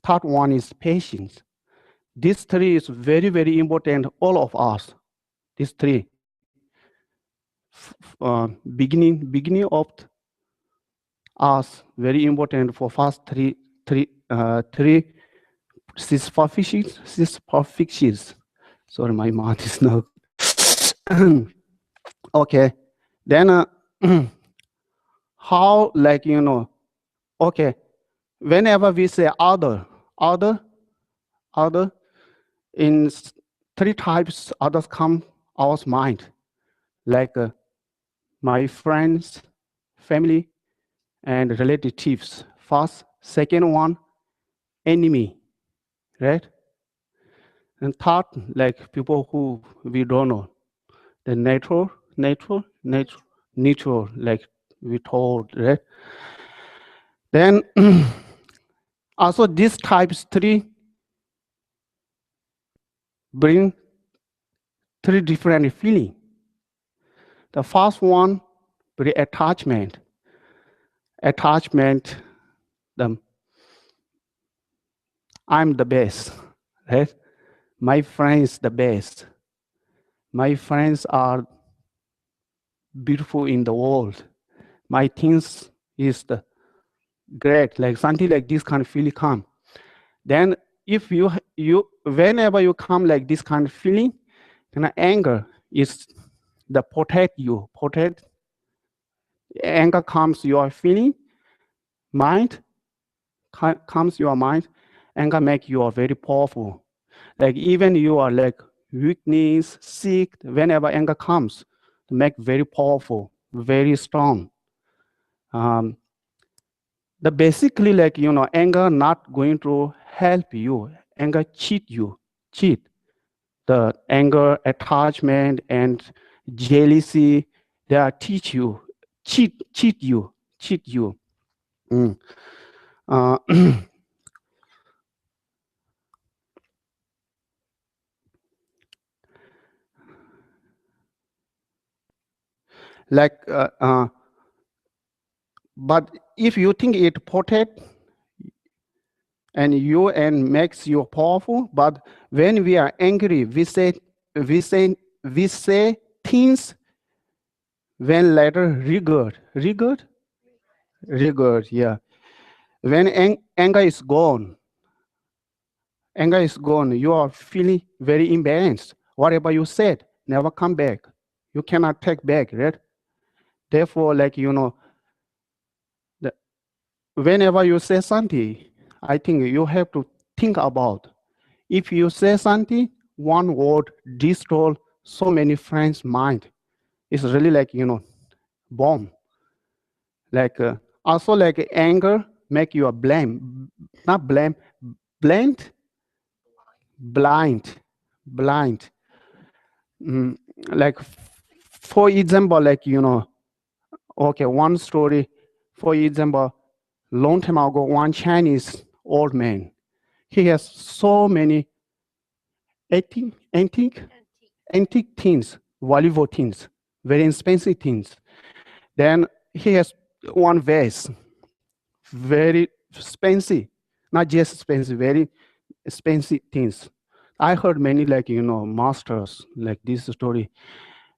Third one is patience. These three is very, very important, all of us. These three. Beginning of us, very important for first three six perfections. Sorry, my mouth is not. Okay, then how, okay, whenever we say other, in three types, others come our mind, like my friends, family, and relatives. First, second one, enemy, right? And third, like people who we don't know. The neutral, like we told, right? Then also these types three bring three different feelings. The first one, bring attachment. I'm the best, right? My friends the best. My friends are beautiful in the world. My things is the great, like something like this kind of feeling come. Then if you whenever you come like this kind of feeling, then anger is the protect. Anger comes your feeling, mind comes your mind, Anger make you are very powerful. Like even you are like weakness, sick, whenever anger comes, make very powerful, very strong. The basically like, anger not going to help you. Anger cheat you, cheat. The anger, attachment, and jealousy, they are teach you, cheat you. Mm. Like, but if you think it protect and makes you powerful, but when we are angry, we say things when later regret, yeah. When anger is gone, you are feeling very imbalanced. Whatever you said never come back. You cannot take back, right? Therefore, like, whenever you say something, I think you have to think about, if you say something, one word destroy so many friends' mind. It's really like, bomb. Like, also like anger make you a not blame, blind. Like, for example, like, okay, one story, for example, long time ago, one Chinese old man, he has so many antique things, valuable things, very expensive things. Then he has one vase, very expensive, not just expensive, very expensive things. I heard many like, masters like this story.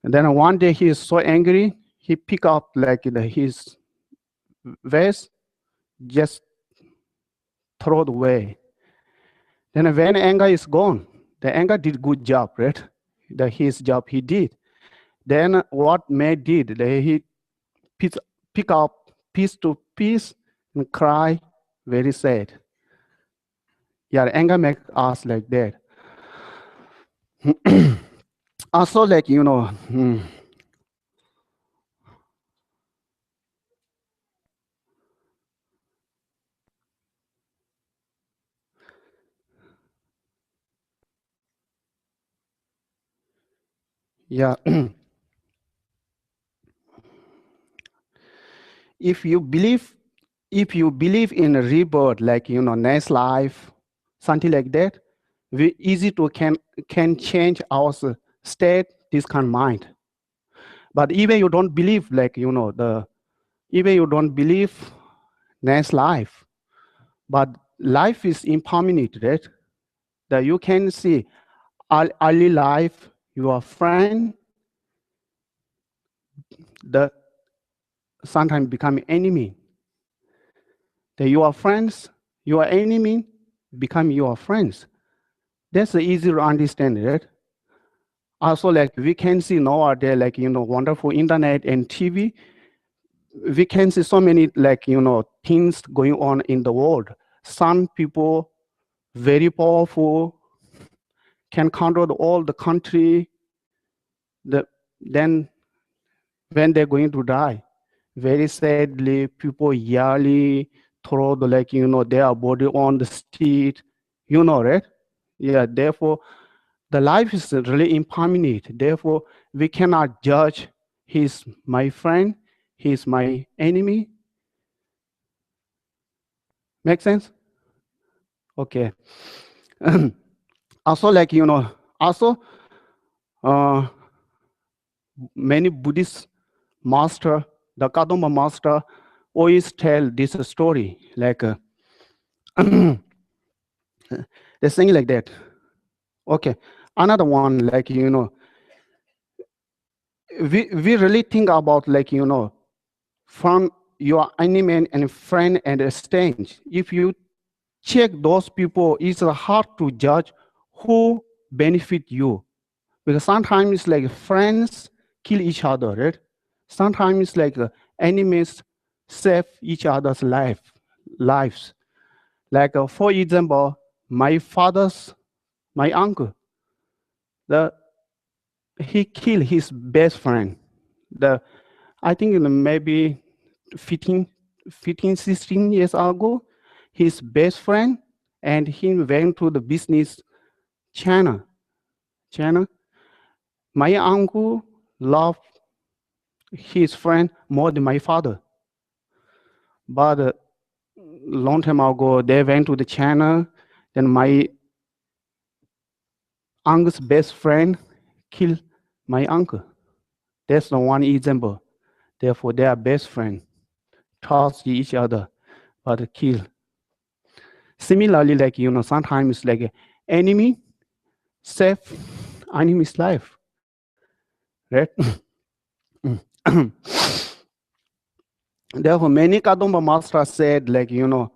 And then one day he is so angry, he pick up like his vase, just throw it away. Then when anger is gone, the anger did good job, right? His job he did. Then what man did, he pick up piece to piece and cry, very sad. Yeah, anger make us like that. Also, like, yeah. If you believe in a rebirth, like, next life, something like that, we easy to can change our state, this kind of mind. But even you don't believe, like, even you don't believe next life, but life is impermanent, right? That you can see early life, your friend, the sometimes become enemy. That your friends, your enemy become your friends. That's easy to understand, right? Also, like, we can see nowadays, like, wonderful internet and TV, we can see so many, like, things going on in the world. Some people very powerful, can control all the country. Then when they're going to die, very sadly, people yearly throw the, like, their body on the street, right? Yeah, therefore, the life is really impermanent. Therefore, we cannot judge he's my friend, he's my enemy. Make sense? Okay. Also, like, also, many Buddhist master, the Kadamba master, always tell this story, like, they're saying like that. Okay, another one, like, we really think about, like, from your enemy and friend and exchange. If you check those people, it's hard to judge who benefit you, because sometimes it's like friends kill each other, right? Sometimes it's like enemies save each other's lives. Like, for example, my uncle, he killed his best friend. I think maybe 15, 16 years ago, his best friend, and he went to the business China. My uncle loved his friend more than my father. But long time ago, they went to the China. Then my uncle's best friend killed my uncle. That's the one example. Therefore, they are best friends, trust each other, but kill. Similarly, like, sometimes like enemy save enemy's life, right? Therefore, many Kadamba masters said, like, in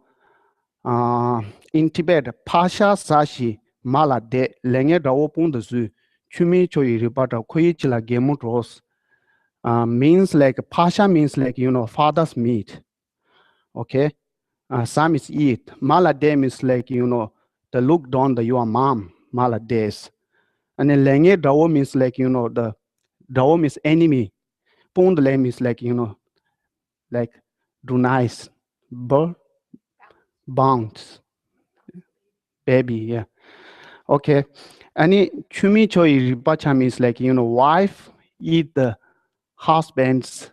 Tibet, Pasha Sashi Mala de Lenge Dawopun the Zu, Chumi Choi Ribata Koichila Gemutros, means like Pasha means like, father's meat. Okay. Some is eat. Mala de means like, the look down the your mom, Mala des. And then Lenge Dawo means like, the Dawo means enemy. Pundle means like, like do nice. Bounce. Baby, yeah. Okay. Any chumi choi ribacha means like, wife eat the husband's.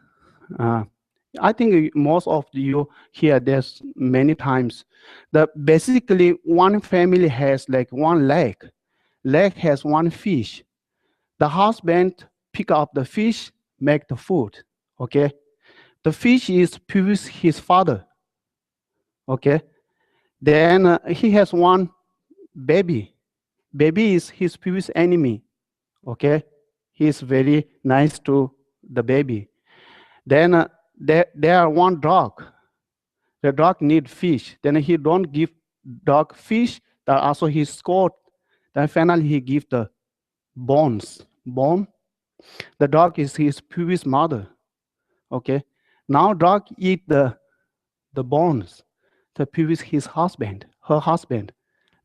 I think most of you here, there's many times. Basically, one family has like one leg. Leg has one fish. The husband pick up the fish, make the food. Okay. The fish is previous his father. Okay. Then he has one baby. Baby is his previous enemy. Okay. He's very nice to the baby. Then there are one dog. The dog need fish. Then he don't give dog fish. That also he scored. Then finally he give the bones. Bone. The dog is his previous mother. Okay. Now dog eat the bones. The previous his husband, her husband.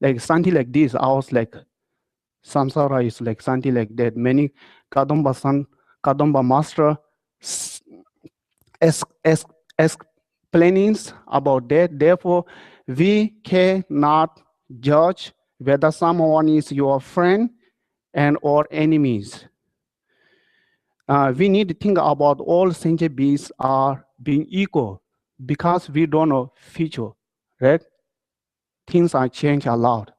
Like something like this. I was like, samsara is like something like that. Many Kadamba master explainings about that. Therefore, we cannot judge whether someone is your friend and or enemies. We need to think about all sentient beings are being equal because we don't know future, right? Things are changed a lot.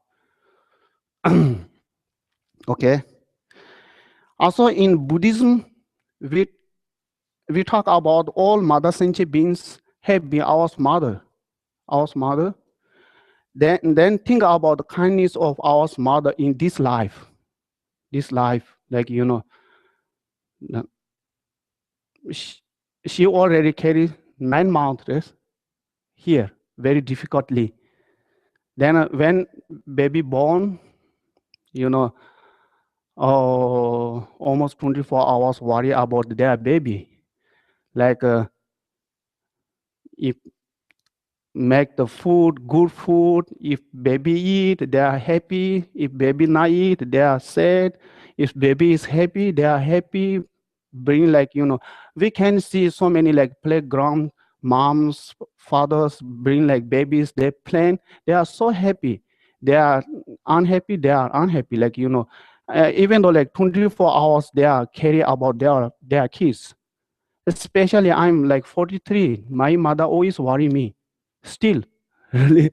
Okay. Also in Buddhism, we talk about all mother sentient beings have been our mother. Then think about the kindness of our mother in this life. Like, she already carried 9 months here, very difficultly. Then when baby born, almost 24 hours worry about their baby. Like if make the food, good food. If baby eat, they are happy. If baby not eat, they are sad. If baby is happy, they are happy. Bring like, we can see so many like playground moms, fathers bring like babies, they play. They are so happy. They are unhappy. Like, even though like 24 hours, they are carry about their kids. Especially I'm like 43. My mother always worry me. Still, really,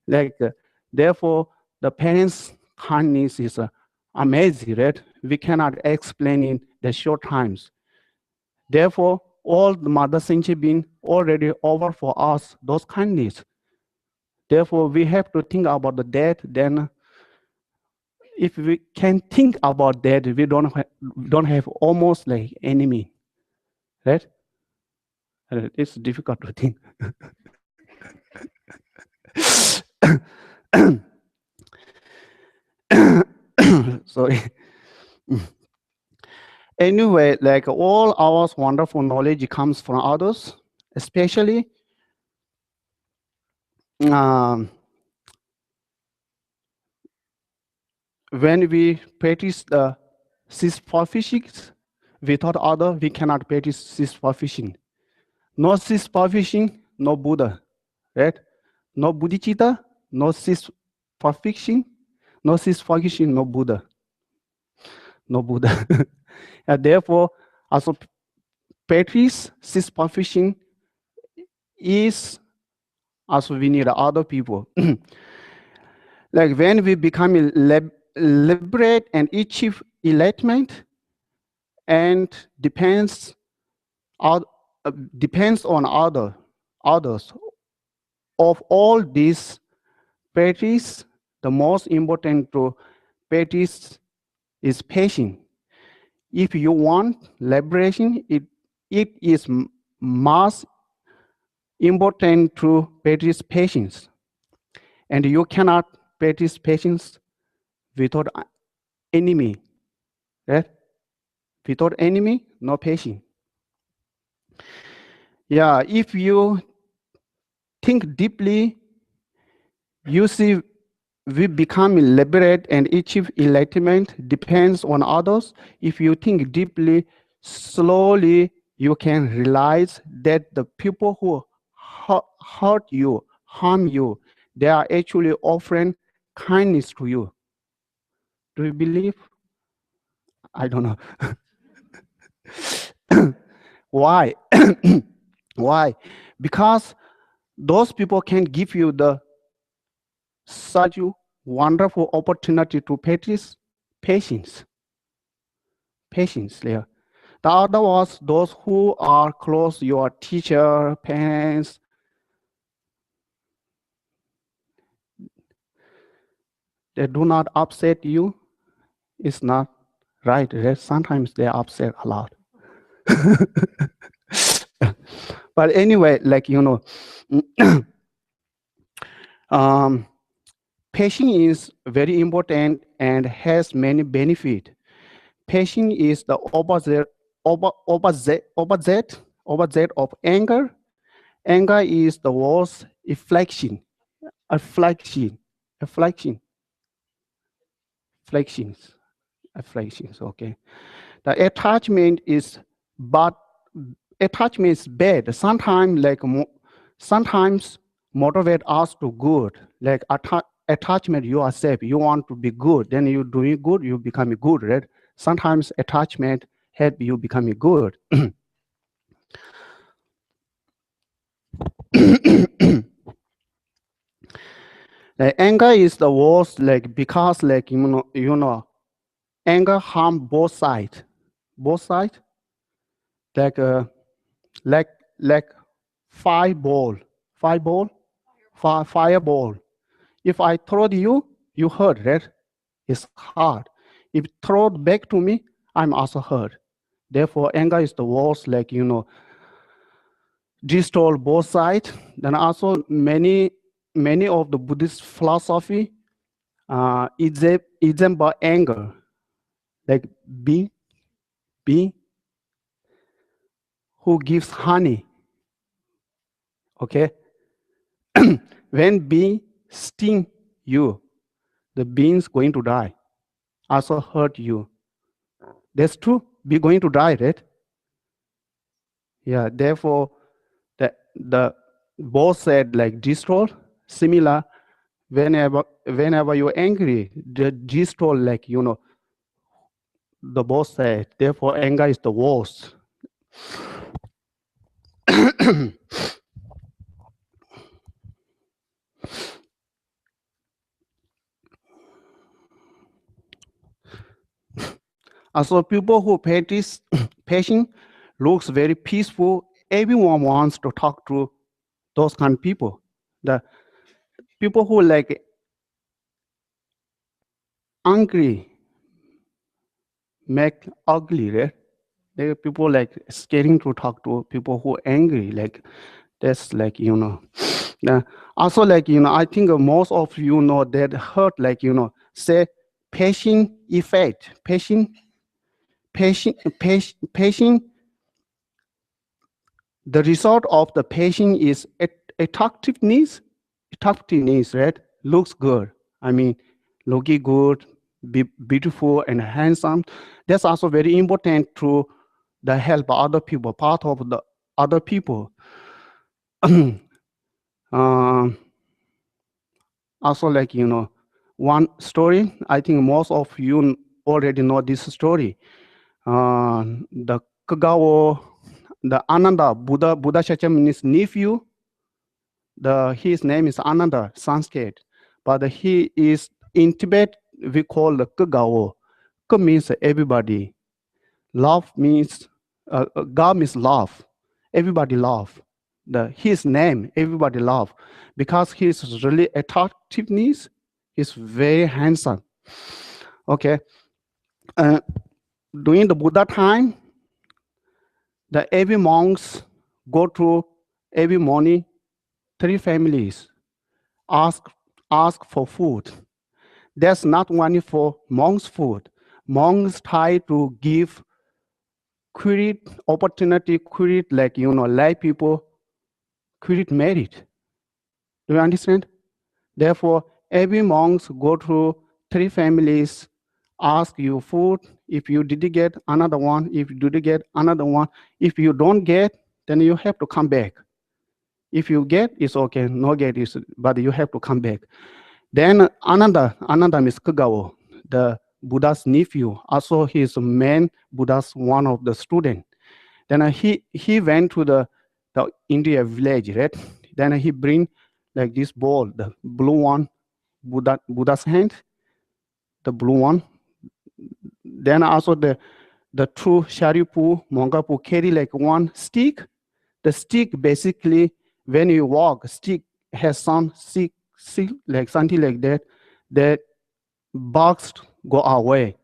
like therefore the parents' kindness is amazing, right? We cannot explain in the short times. Therefore, all the mother sentient being already over for us those kindness. Therefore, we have to think about the death. Then, if we can think about that, we don't have almost like enemy, right? It's difficult to think. Sorry. Anyway, like all our wonderful knowledge comes from others, especially when we practice the cease-fire fishing without other, we cannot practice cease-fire fishing. No cease-fire fishing, no Buddha, right? No bodhicitta, no cease-fire fishing, no cease-fire fishing, no Buddha. No Buddha. And therefore, also practice cease-fire fishing is also we need other people. Like when we become liberate and achieve enlightenment, and depends on others. Of all these practice, the most important to practice is patience. If you want liberation, it is most important to practice patience. And you cannot practice patience without enemy, right? Without enemy, no patience. Yeah, if you think deeply, you see we become liberate and achieve enlightenment depends on others. If you think deeply, slowly, you can realize that the people who hurt you, harm you, they are actually offering kindness to you. Do you believe? I don't know. Why? Why? Because those people can give you such a wonderful opportunity to practice patience. Patience there. The other was those who are close, your teacher, parents. They do not upset you. It's not right. Sometimes they upset a lot. But anyway, like, patience is very important and has many benefits. Patience is the opposite of anger. Anger is the worst afflictions. Okay. The attachment is bad. Attachment is bad. Sometimes motivate us to good. Like attachment, you are safe. You want to be good. Then you doing good. You become good, right? Sometimes attachment help you become good. Anger is the worst, because anger harm both sides. Like fireball. If I throw you, you hurt, right? It's hard. If throw back to me, I'm also hurt. Therefore, anger is the worst, destroy both sides. Then also many of the Buddhist philosophy is about anger. Like bee who gives honey. Okay. When bee sting you, the bee's going to die. Also hurt you. That's true. Bee going to die, right? Yeah. Therefore, the boss said like destroy. Similar, whenever you're angry, the destroy, the boss said. Therefore, anger is the worst. Also, people who practice patience looks very peaceful. Everyone wants to talk to those kind of people. The people who angry make ugly, right? There people scaring to talk to people who angry. That's also I think most of you know that hurt say patient effect. Patient. The result of the patient is attractiveness, right? Looks good. I mean, looking good, be beautiful and handsome. That's also very important to the help other people, part of the other people. Also, like, one story, I think most of you already know this story. The Kagawa, the Ananda, Buddha Shakyamuni's nephew, his name is Ananda, Sanskrit, but he is in Tibet, we call the Kagawa. Ka means everybody. Love means, God means love. Everybody love. His name, everybody love. Because he's really attractiveness, he's very handsome. Okay. During the Buddha time, every monks go to every morning, 3 families, ask for food. That's not only for monks' food. Monks try to give create opportunity, create like, lay people, create merit. Do you understand? Therefore, every monks go to 3 families, ask you food. If you did get another one, if you did get another one, if you don't get, then you have to come back. If you get, it's okay. No get, but you have to come back. Then Ananda means Kagawa, the Buddha's nephew. Also, he is man Buddha's one of the student. Then he went to the India village, right? Then he bring like this ball, the blue one, Buddha's hand, the blue one. Then also the true Sharipu, Mongapu carry like one stick. The stick basically, when you walk, stick has some stick like something like that. The bugs go away.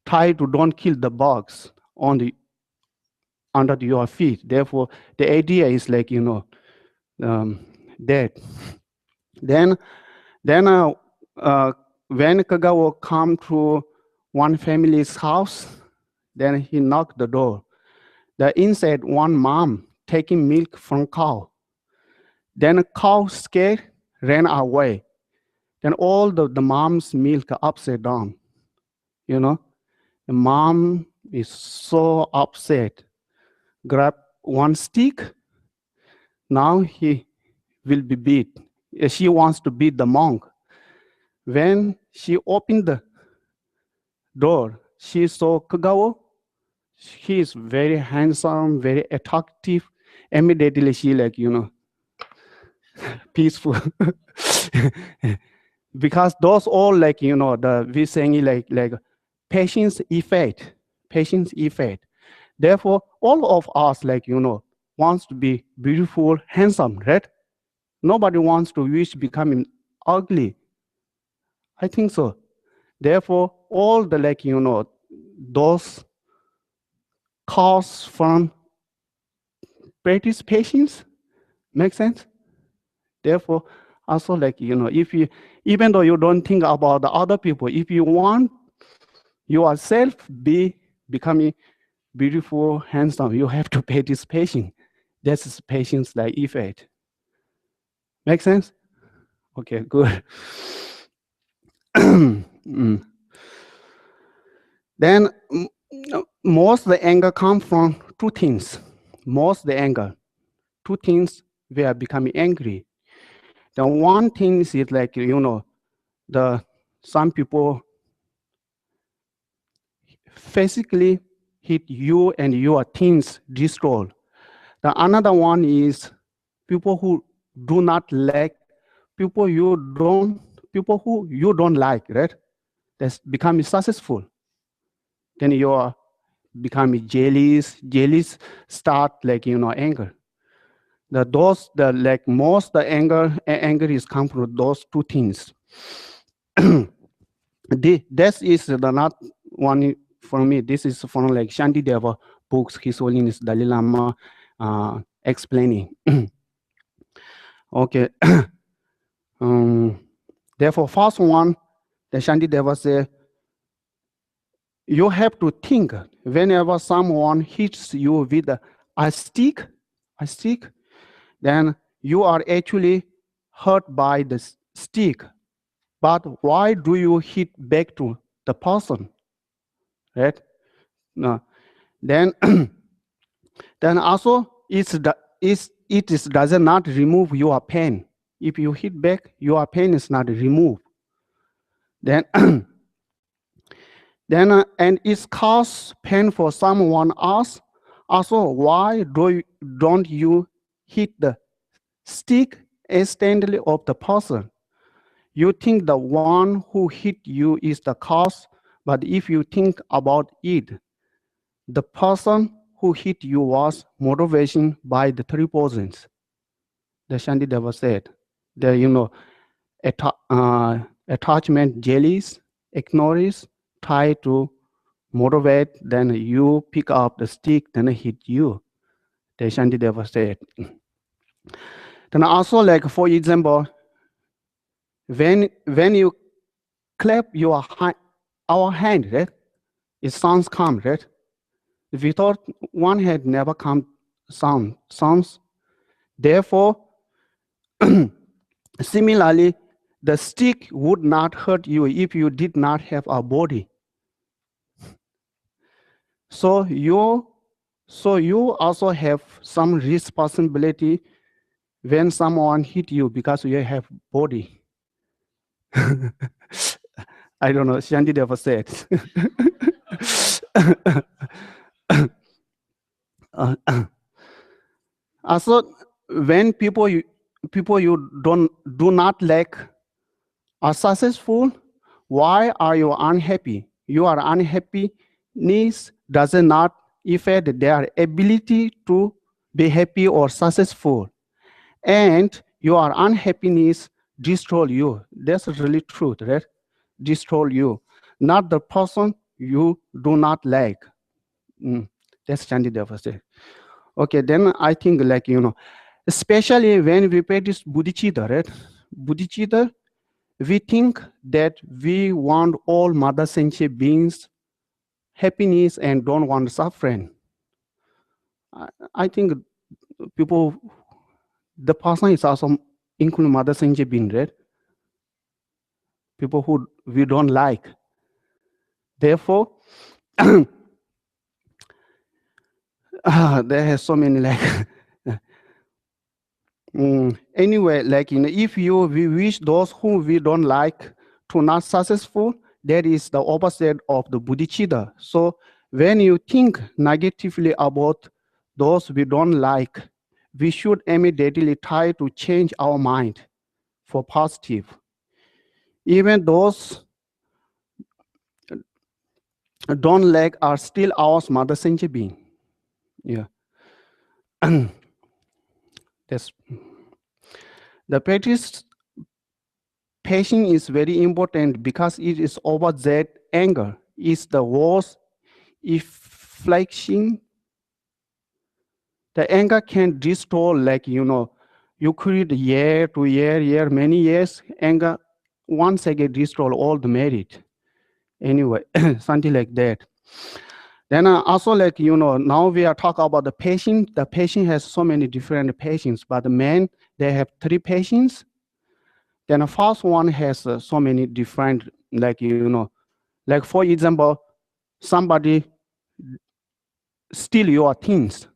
Try to don't kill the bugs under your feet. Therefore, the idea is like, that. Then when Kagawa come to one family's house, then he knocked the door. The inside one mom taking milk from cow. Then a cow scared, ran away. Then all the mom's milk upside down. The mom is so upset. Grab one stick. Now he will be beat. She wants to beat the monk. When she opened the door, she saw Kagawa. He is very handsome, very attractive. Immediately she like, peaceful. Because those all like, we saying like patience effect. Therefore, all of us like, wants to be beautiful, handsome, right? Nobody wants to wish becoming ugly. I think so. Therefore, all the like, those cause from practice patience. Make sense? Therefore, also like, if you, even though you don't think about the other people, if you want yourself becoming beautiful, handsome, you have to practice patience. That's patience like effect. Make sense? Okay, good. Then most the anger comes from 2 things. Most the anger, 2 things we are becoming angry. The one thing is like, some people physically hit you and your things destroy. The another one is people who do not like, people who you don't like, right? That's becoming successful. Then you are becoming jealous start like, anger. Most the anger is come from those 2 things. This is not one for me. This is from like Shantideva books, His Holiness Dalai Lama explaining. Okay. Therefore, first one, the Shantideva say, you have to think whenever someone hits you with a stick, then you are actually hurt by the stick. But why do you hit back to the person, right? Then then also it does not remove your pain. If you hit back, your pain is not removed. Then and it causes pain for someone else. Also, why don't you hit the stick instantly of the person? You think the one who hit you is the cause, but if you think about it, the person who hit you was motivation by the 3 poisons. The Shantideva said, the attachment, jellies, ignorance, try to motivate, then you pick up the stick, then hit you. The Shantideva said. Then also, like for example, when you clap our hand, right? It sounds calm, right? Without one hand never come sounds. Therefore, similarly, the stick would not hurt you if you did not have a body. So you also have some responsibility when someone hit you because you have body. I don't know, Shantideva said. Also, when people you do not like are successful, why are you unhappy? Your unhappiness does not affect their ability to be happy or successful. And your unhappiness destroy you. That's really truth, right? Destroy you, not the person you do not like. That's Shantideva said. Okay, then I think especially when we practice bodhicitta, right? Bodhicitta, we think that we want all mother sentient beings happiness and don't want suffering. I think the person is also including mother sentient being, right? People who we don't like. Therefore, there has so many anyway, if we wish those whom we don't like to not successful, that is the opposite of the bodhicitta. So when you think negatively about those we don't like, we should immediately try to change our mind for positive. Even those don't like are still our mother sentient being. Yeah. That's the practice. Patience is very important because it is over that anger is the worst affliction. The anger can destroy, you create year to year, many years, anger once again destroy all the merit. Anyway, something like that. Then also now we are talking about the patient. The patient has so many different patients, but the men, they have 3 patients. Then the first one has so many different, like for example, somebody steal your things,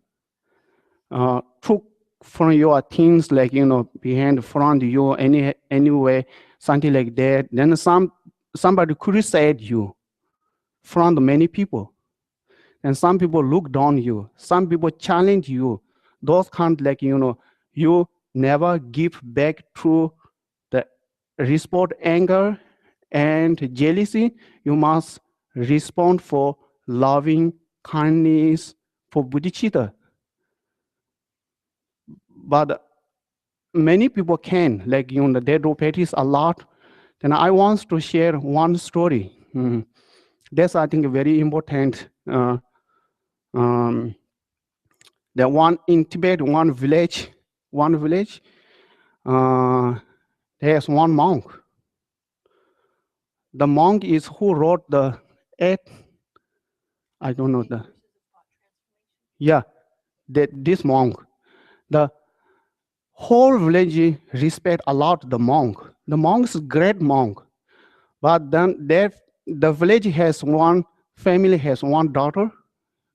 took from your things, behind, front you, anyway, something like that. Then somebody criticize you from many people. And some people look down you. Some people challenge you. Those kind you never give back to the respond anger and jealousy. You must respond for loving kindness, for bodhicitta. But many people can, they do practice a lot. Then I want to share one story. That's, I think, very important. The one in Tibet, one village, there's one monk. The monk is who wrote the 8, I don't know this monk. The whole village respect a lot the monk. The monk is a great monk. But then the village has one family has one daughter,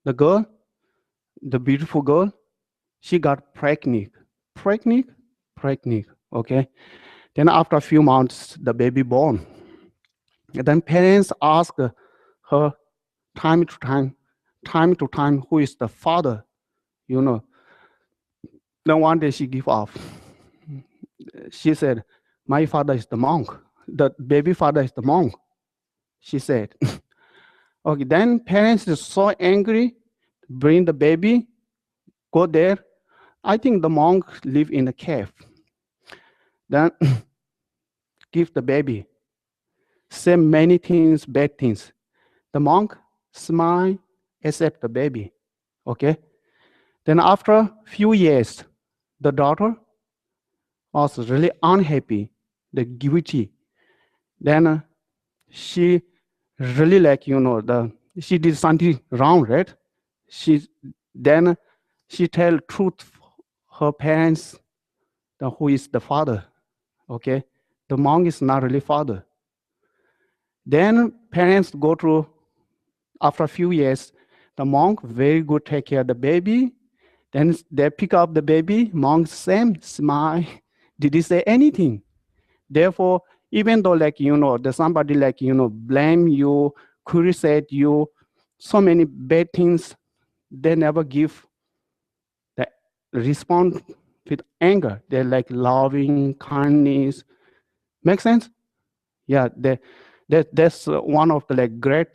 the girl, the beautiful girl. She got pregnant. Okay. Then after a few months, the baby born. And then parents ask her time to time, who is the father, you know. Then one day she give up. She said, my father is the monk. The baby father is the monk, she said. Okay, then parents is so angry, bring the baby, go there. I think the monk live in a cave. Then give the baby. Say many things, bad things. The monk smile, accept the baby. Okay. Then after a few years, the daughter was really unhappy, the guilty. Then she really she did something wrong, right? Then she tell truth her parents who is the father. Okay, the monk is not really father. Then parents go through, after a few years, the monk very good take care of the baby. Then they pick up the baby, monk same smile. Did he say anything? Therefore, even though the somebody blame you, criticize you, so many bad things, they never give the response with anger. They're like loving, kindness. Make sense? Yeah, that's one of the great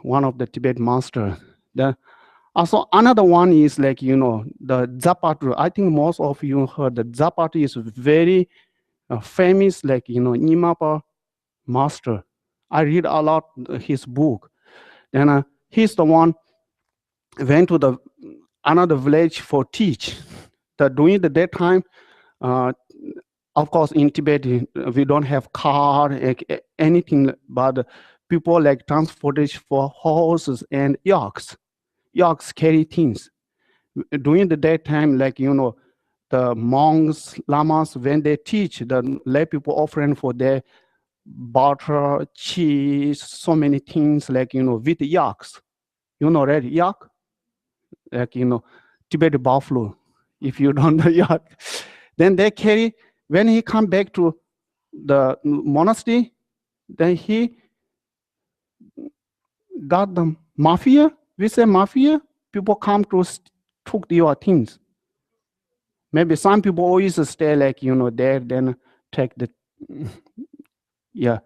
one of the Tibet master. Also another one is the Zapatu. I think most of you heard the Zapatu is very famous Nyingma master. I read a lot his book. Then he's the one went to the another village for teach. During the daytime, of course, in Tibet, we don't have car, anything, but people transportation for horses and yaks. Yaks carry things. During the daytime, the monks, lamas, when they teach, the lay people offering for their butter, cheese, so many things with yaks. Right, yak? Tibet buffalo. If you don't know yak, then they carry. When he come back to the monastery, then he got the mafia. We say mafia. People come to took your things. Maybe some people always stay there, then take the, yeah.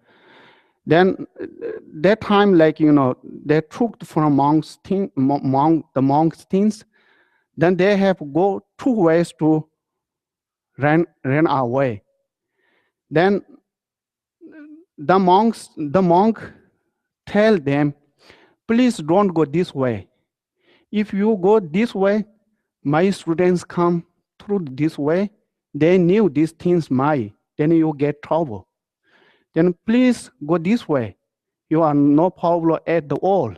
Then that time they took from monks the monks things. Then they have go 2 ways to run away. Then the monk tell them, please don't go this way. If you go this way, my students come through this way. They knew these things then you get trouble. Then please go this way. You are no problem at all.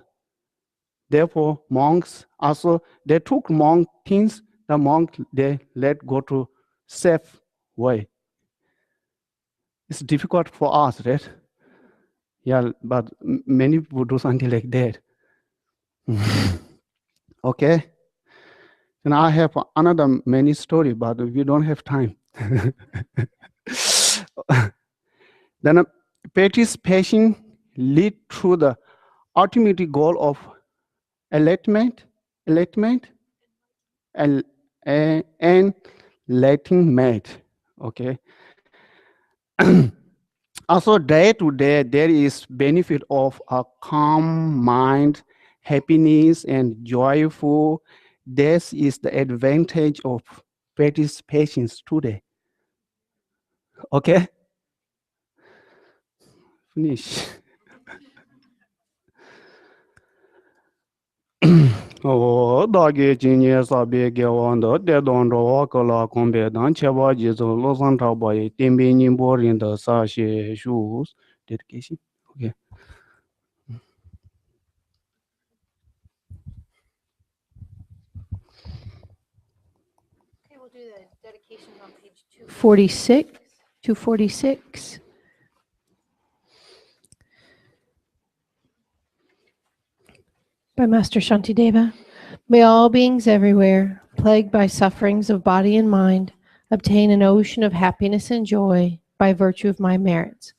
Therefore, monks also, they took monk things, the monk, they let go to safe way. It's difficult for us, right? Yeah, but many people do something like that. Okay. And I have another many story, but we don't have time. Then participation lead to the ultimate goal of enlightenment, and enlightenment. Okay. Also, day to day, there is benefit of a calm mind, happiness, and joyful. This is the advantage of participation today. Okay? Finish. Oh, dagi jinye sabi gewanda de don ro kala kombe dan cheba jizo losan tabai tembe nimbo rinda sa she shoes dedication. Okay. Okay, we'll do the dedications on page 246. 246. By Master Shantideva. May all beings everywhere, plagued by sufferings of body and mind, obtain an ocean of happiness and joy by virtue of my merits.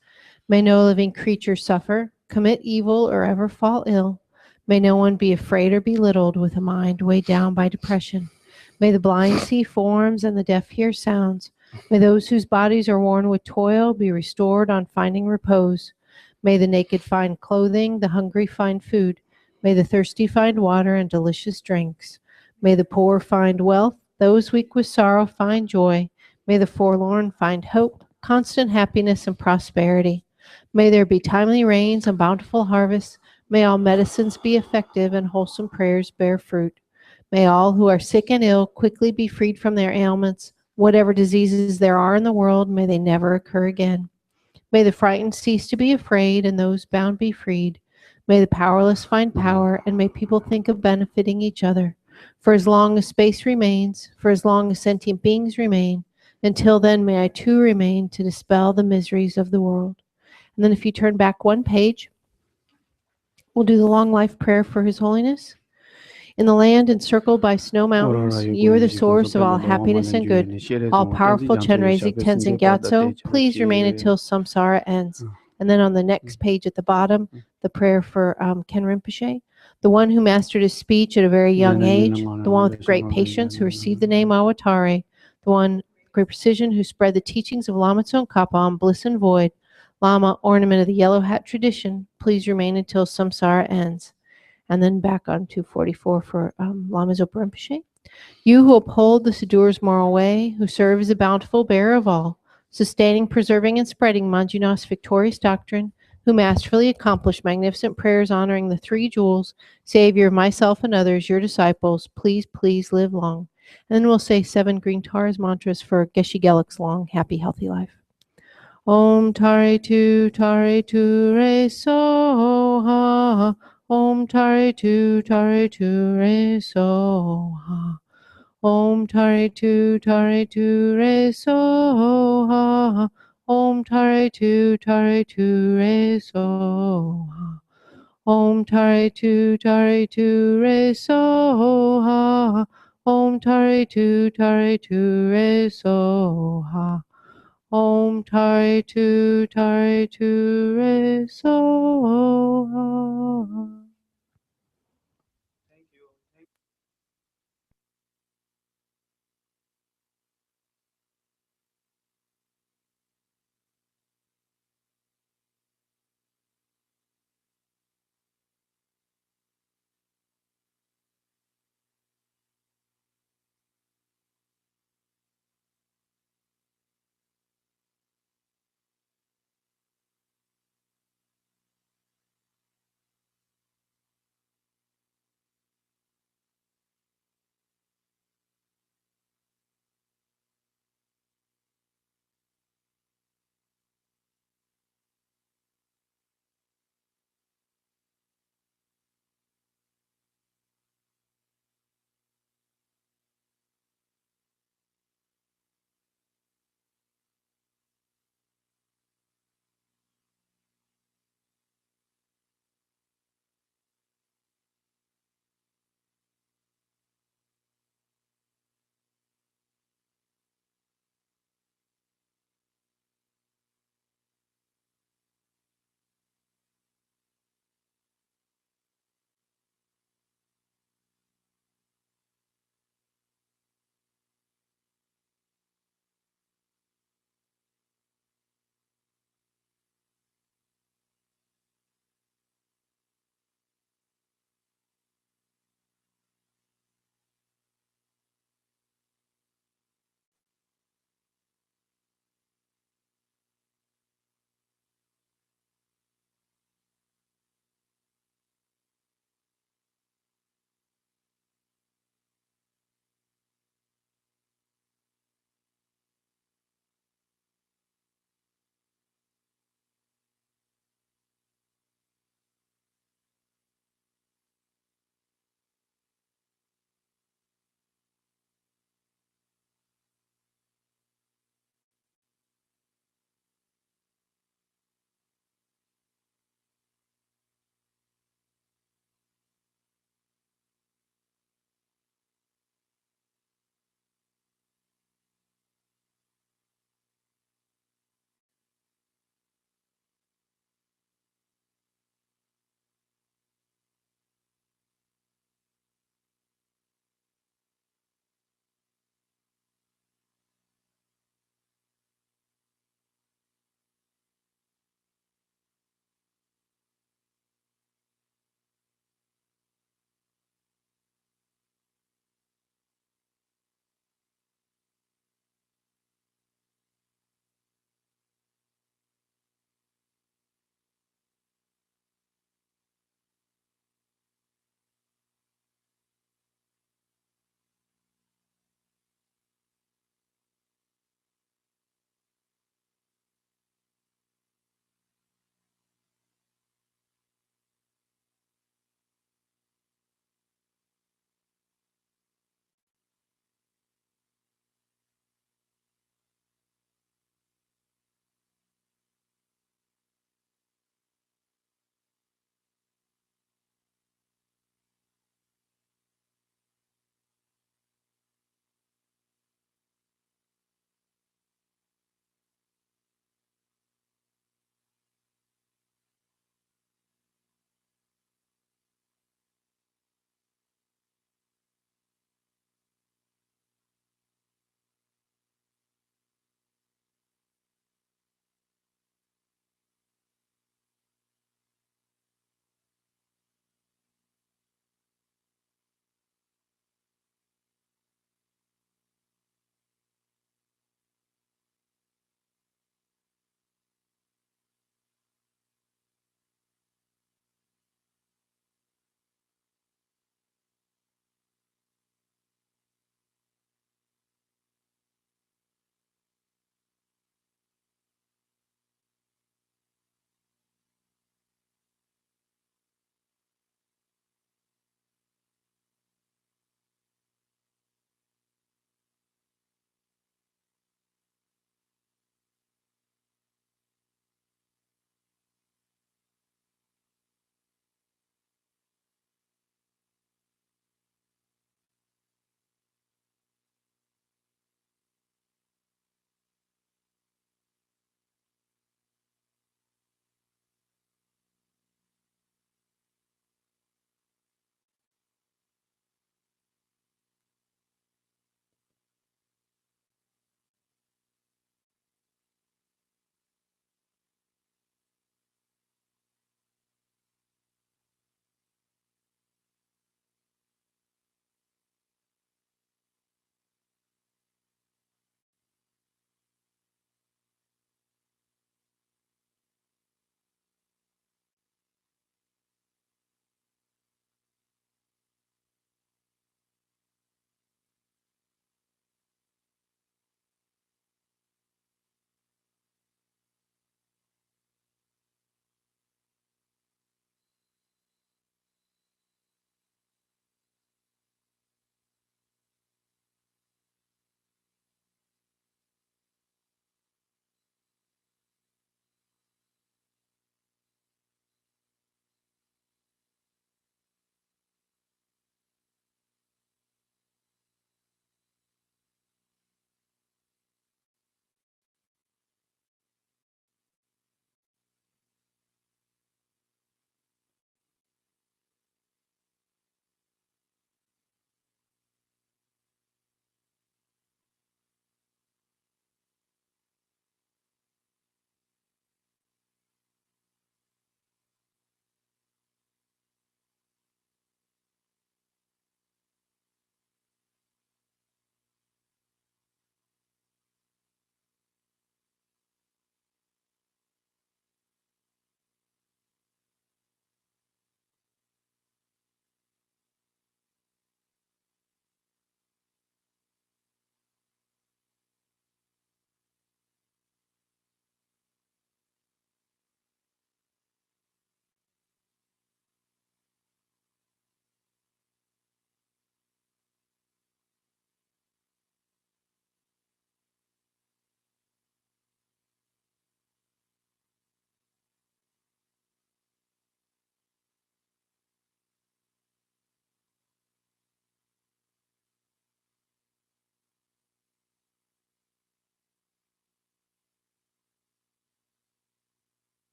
May no living creature suffer, commit evil, or ever fall ill. May no one be afraid or belittled with a mind weighed down by depression. May the blind see forms and the deaf hear sounds. May those whose bodies are worn with toil be restored on finding repose. May the naked find clothing, the hungry find food. May the thirsty find water and delicious drinks. May the poor find wealth, those weak with sorrow find joy. May the forlorn find hope, constant happiness, and prosperity. May there be timely rains and bountiful harvests. May all medicines be effective and wholesome prayers bear fruit. May all who are sick and ill quickly be freed from their ailments. Whatever diseases there are in the world, may they never occur again. May the frightened cease to be afraid and those bound be freed. May the powerless find power, and may people think of benefiting each other. For as long as space remains, for as long as sentient beings remain, until then may I too remain to dispel the miseries of the world. And then if you turn back one page, we'll do the long life prayer for His Holiness. In the land encircled by snow mountains, you are the source of all happiness and good. All-powerful Chenrezig Tenzin Gyatso, please remain until samsara ends. And then on the next page at the bottom, the prayer for Ken Rinpoche, the one who mastered his speech at a very young age, the one with great patience who received the name Awatare, the one with great precision who spread the teachings of Lama Tsongkhapa on bliss and void, Lama, ornament of the yellow hat tradition, please remain until samsara ends. And then back on 244 for Lama Zopa Rinpoche. You who uphold the Sadhguru's moral way, who serve as a bountiful bearer of all, sustaining, preserving, and spreading Manjunath's victorious doctrine, who masterfully accomplish magnificent prayers honoring the three jewels, Savior of myself and others, your disciples, please, please live long. And then we'll say 7 green Taras mantras for Geshe Geluk's long, happy, healthy life. Om Tare Tu Re So Ha. Om Tare Tu Re So Ha. Om Tare Tu Re So Ha. Om Tare Tu Re So Ha. Om Tare Tu Re So Ha. Om Tare Tu Re So Ha. Om Tare Tu Re So Ha.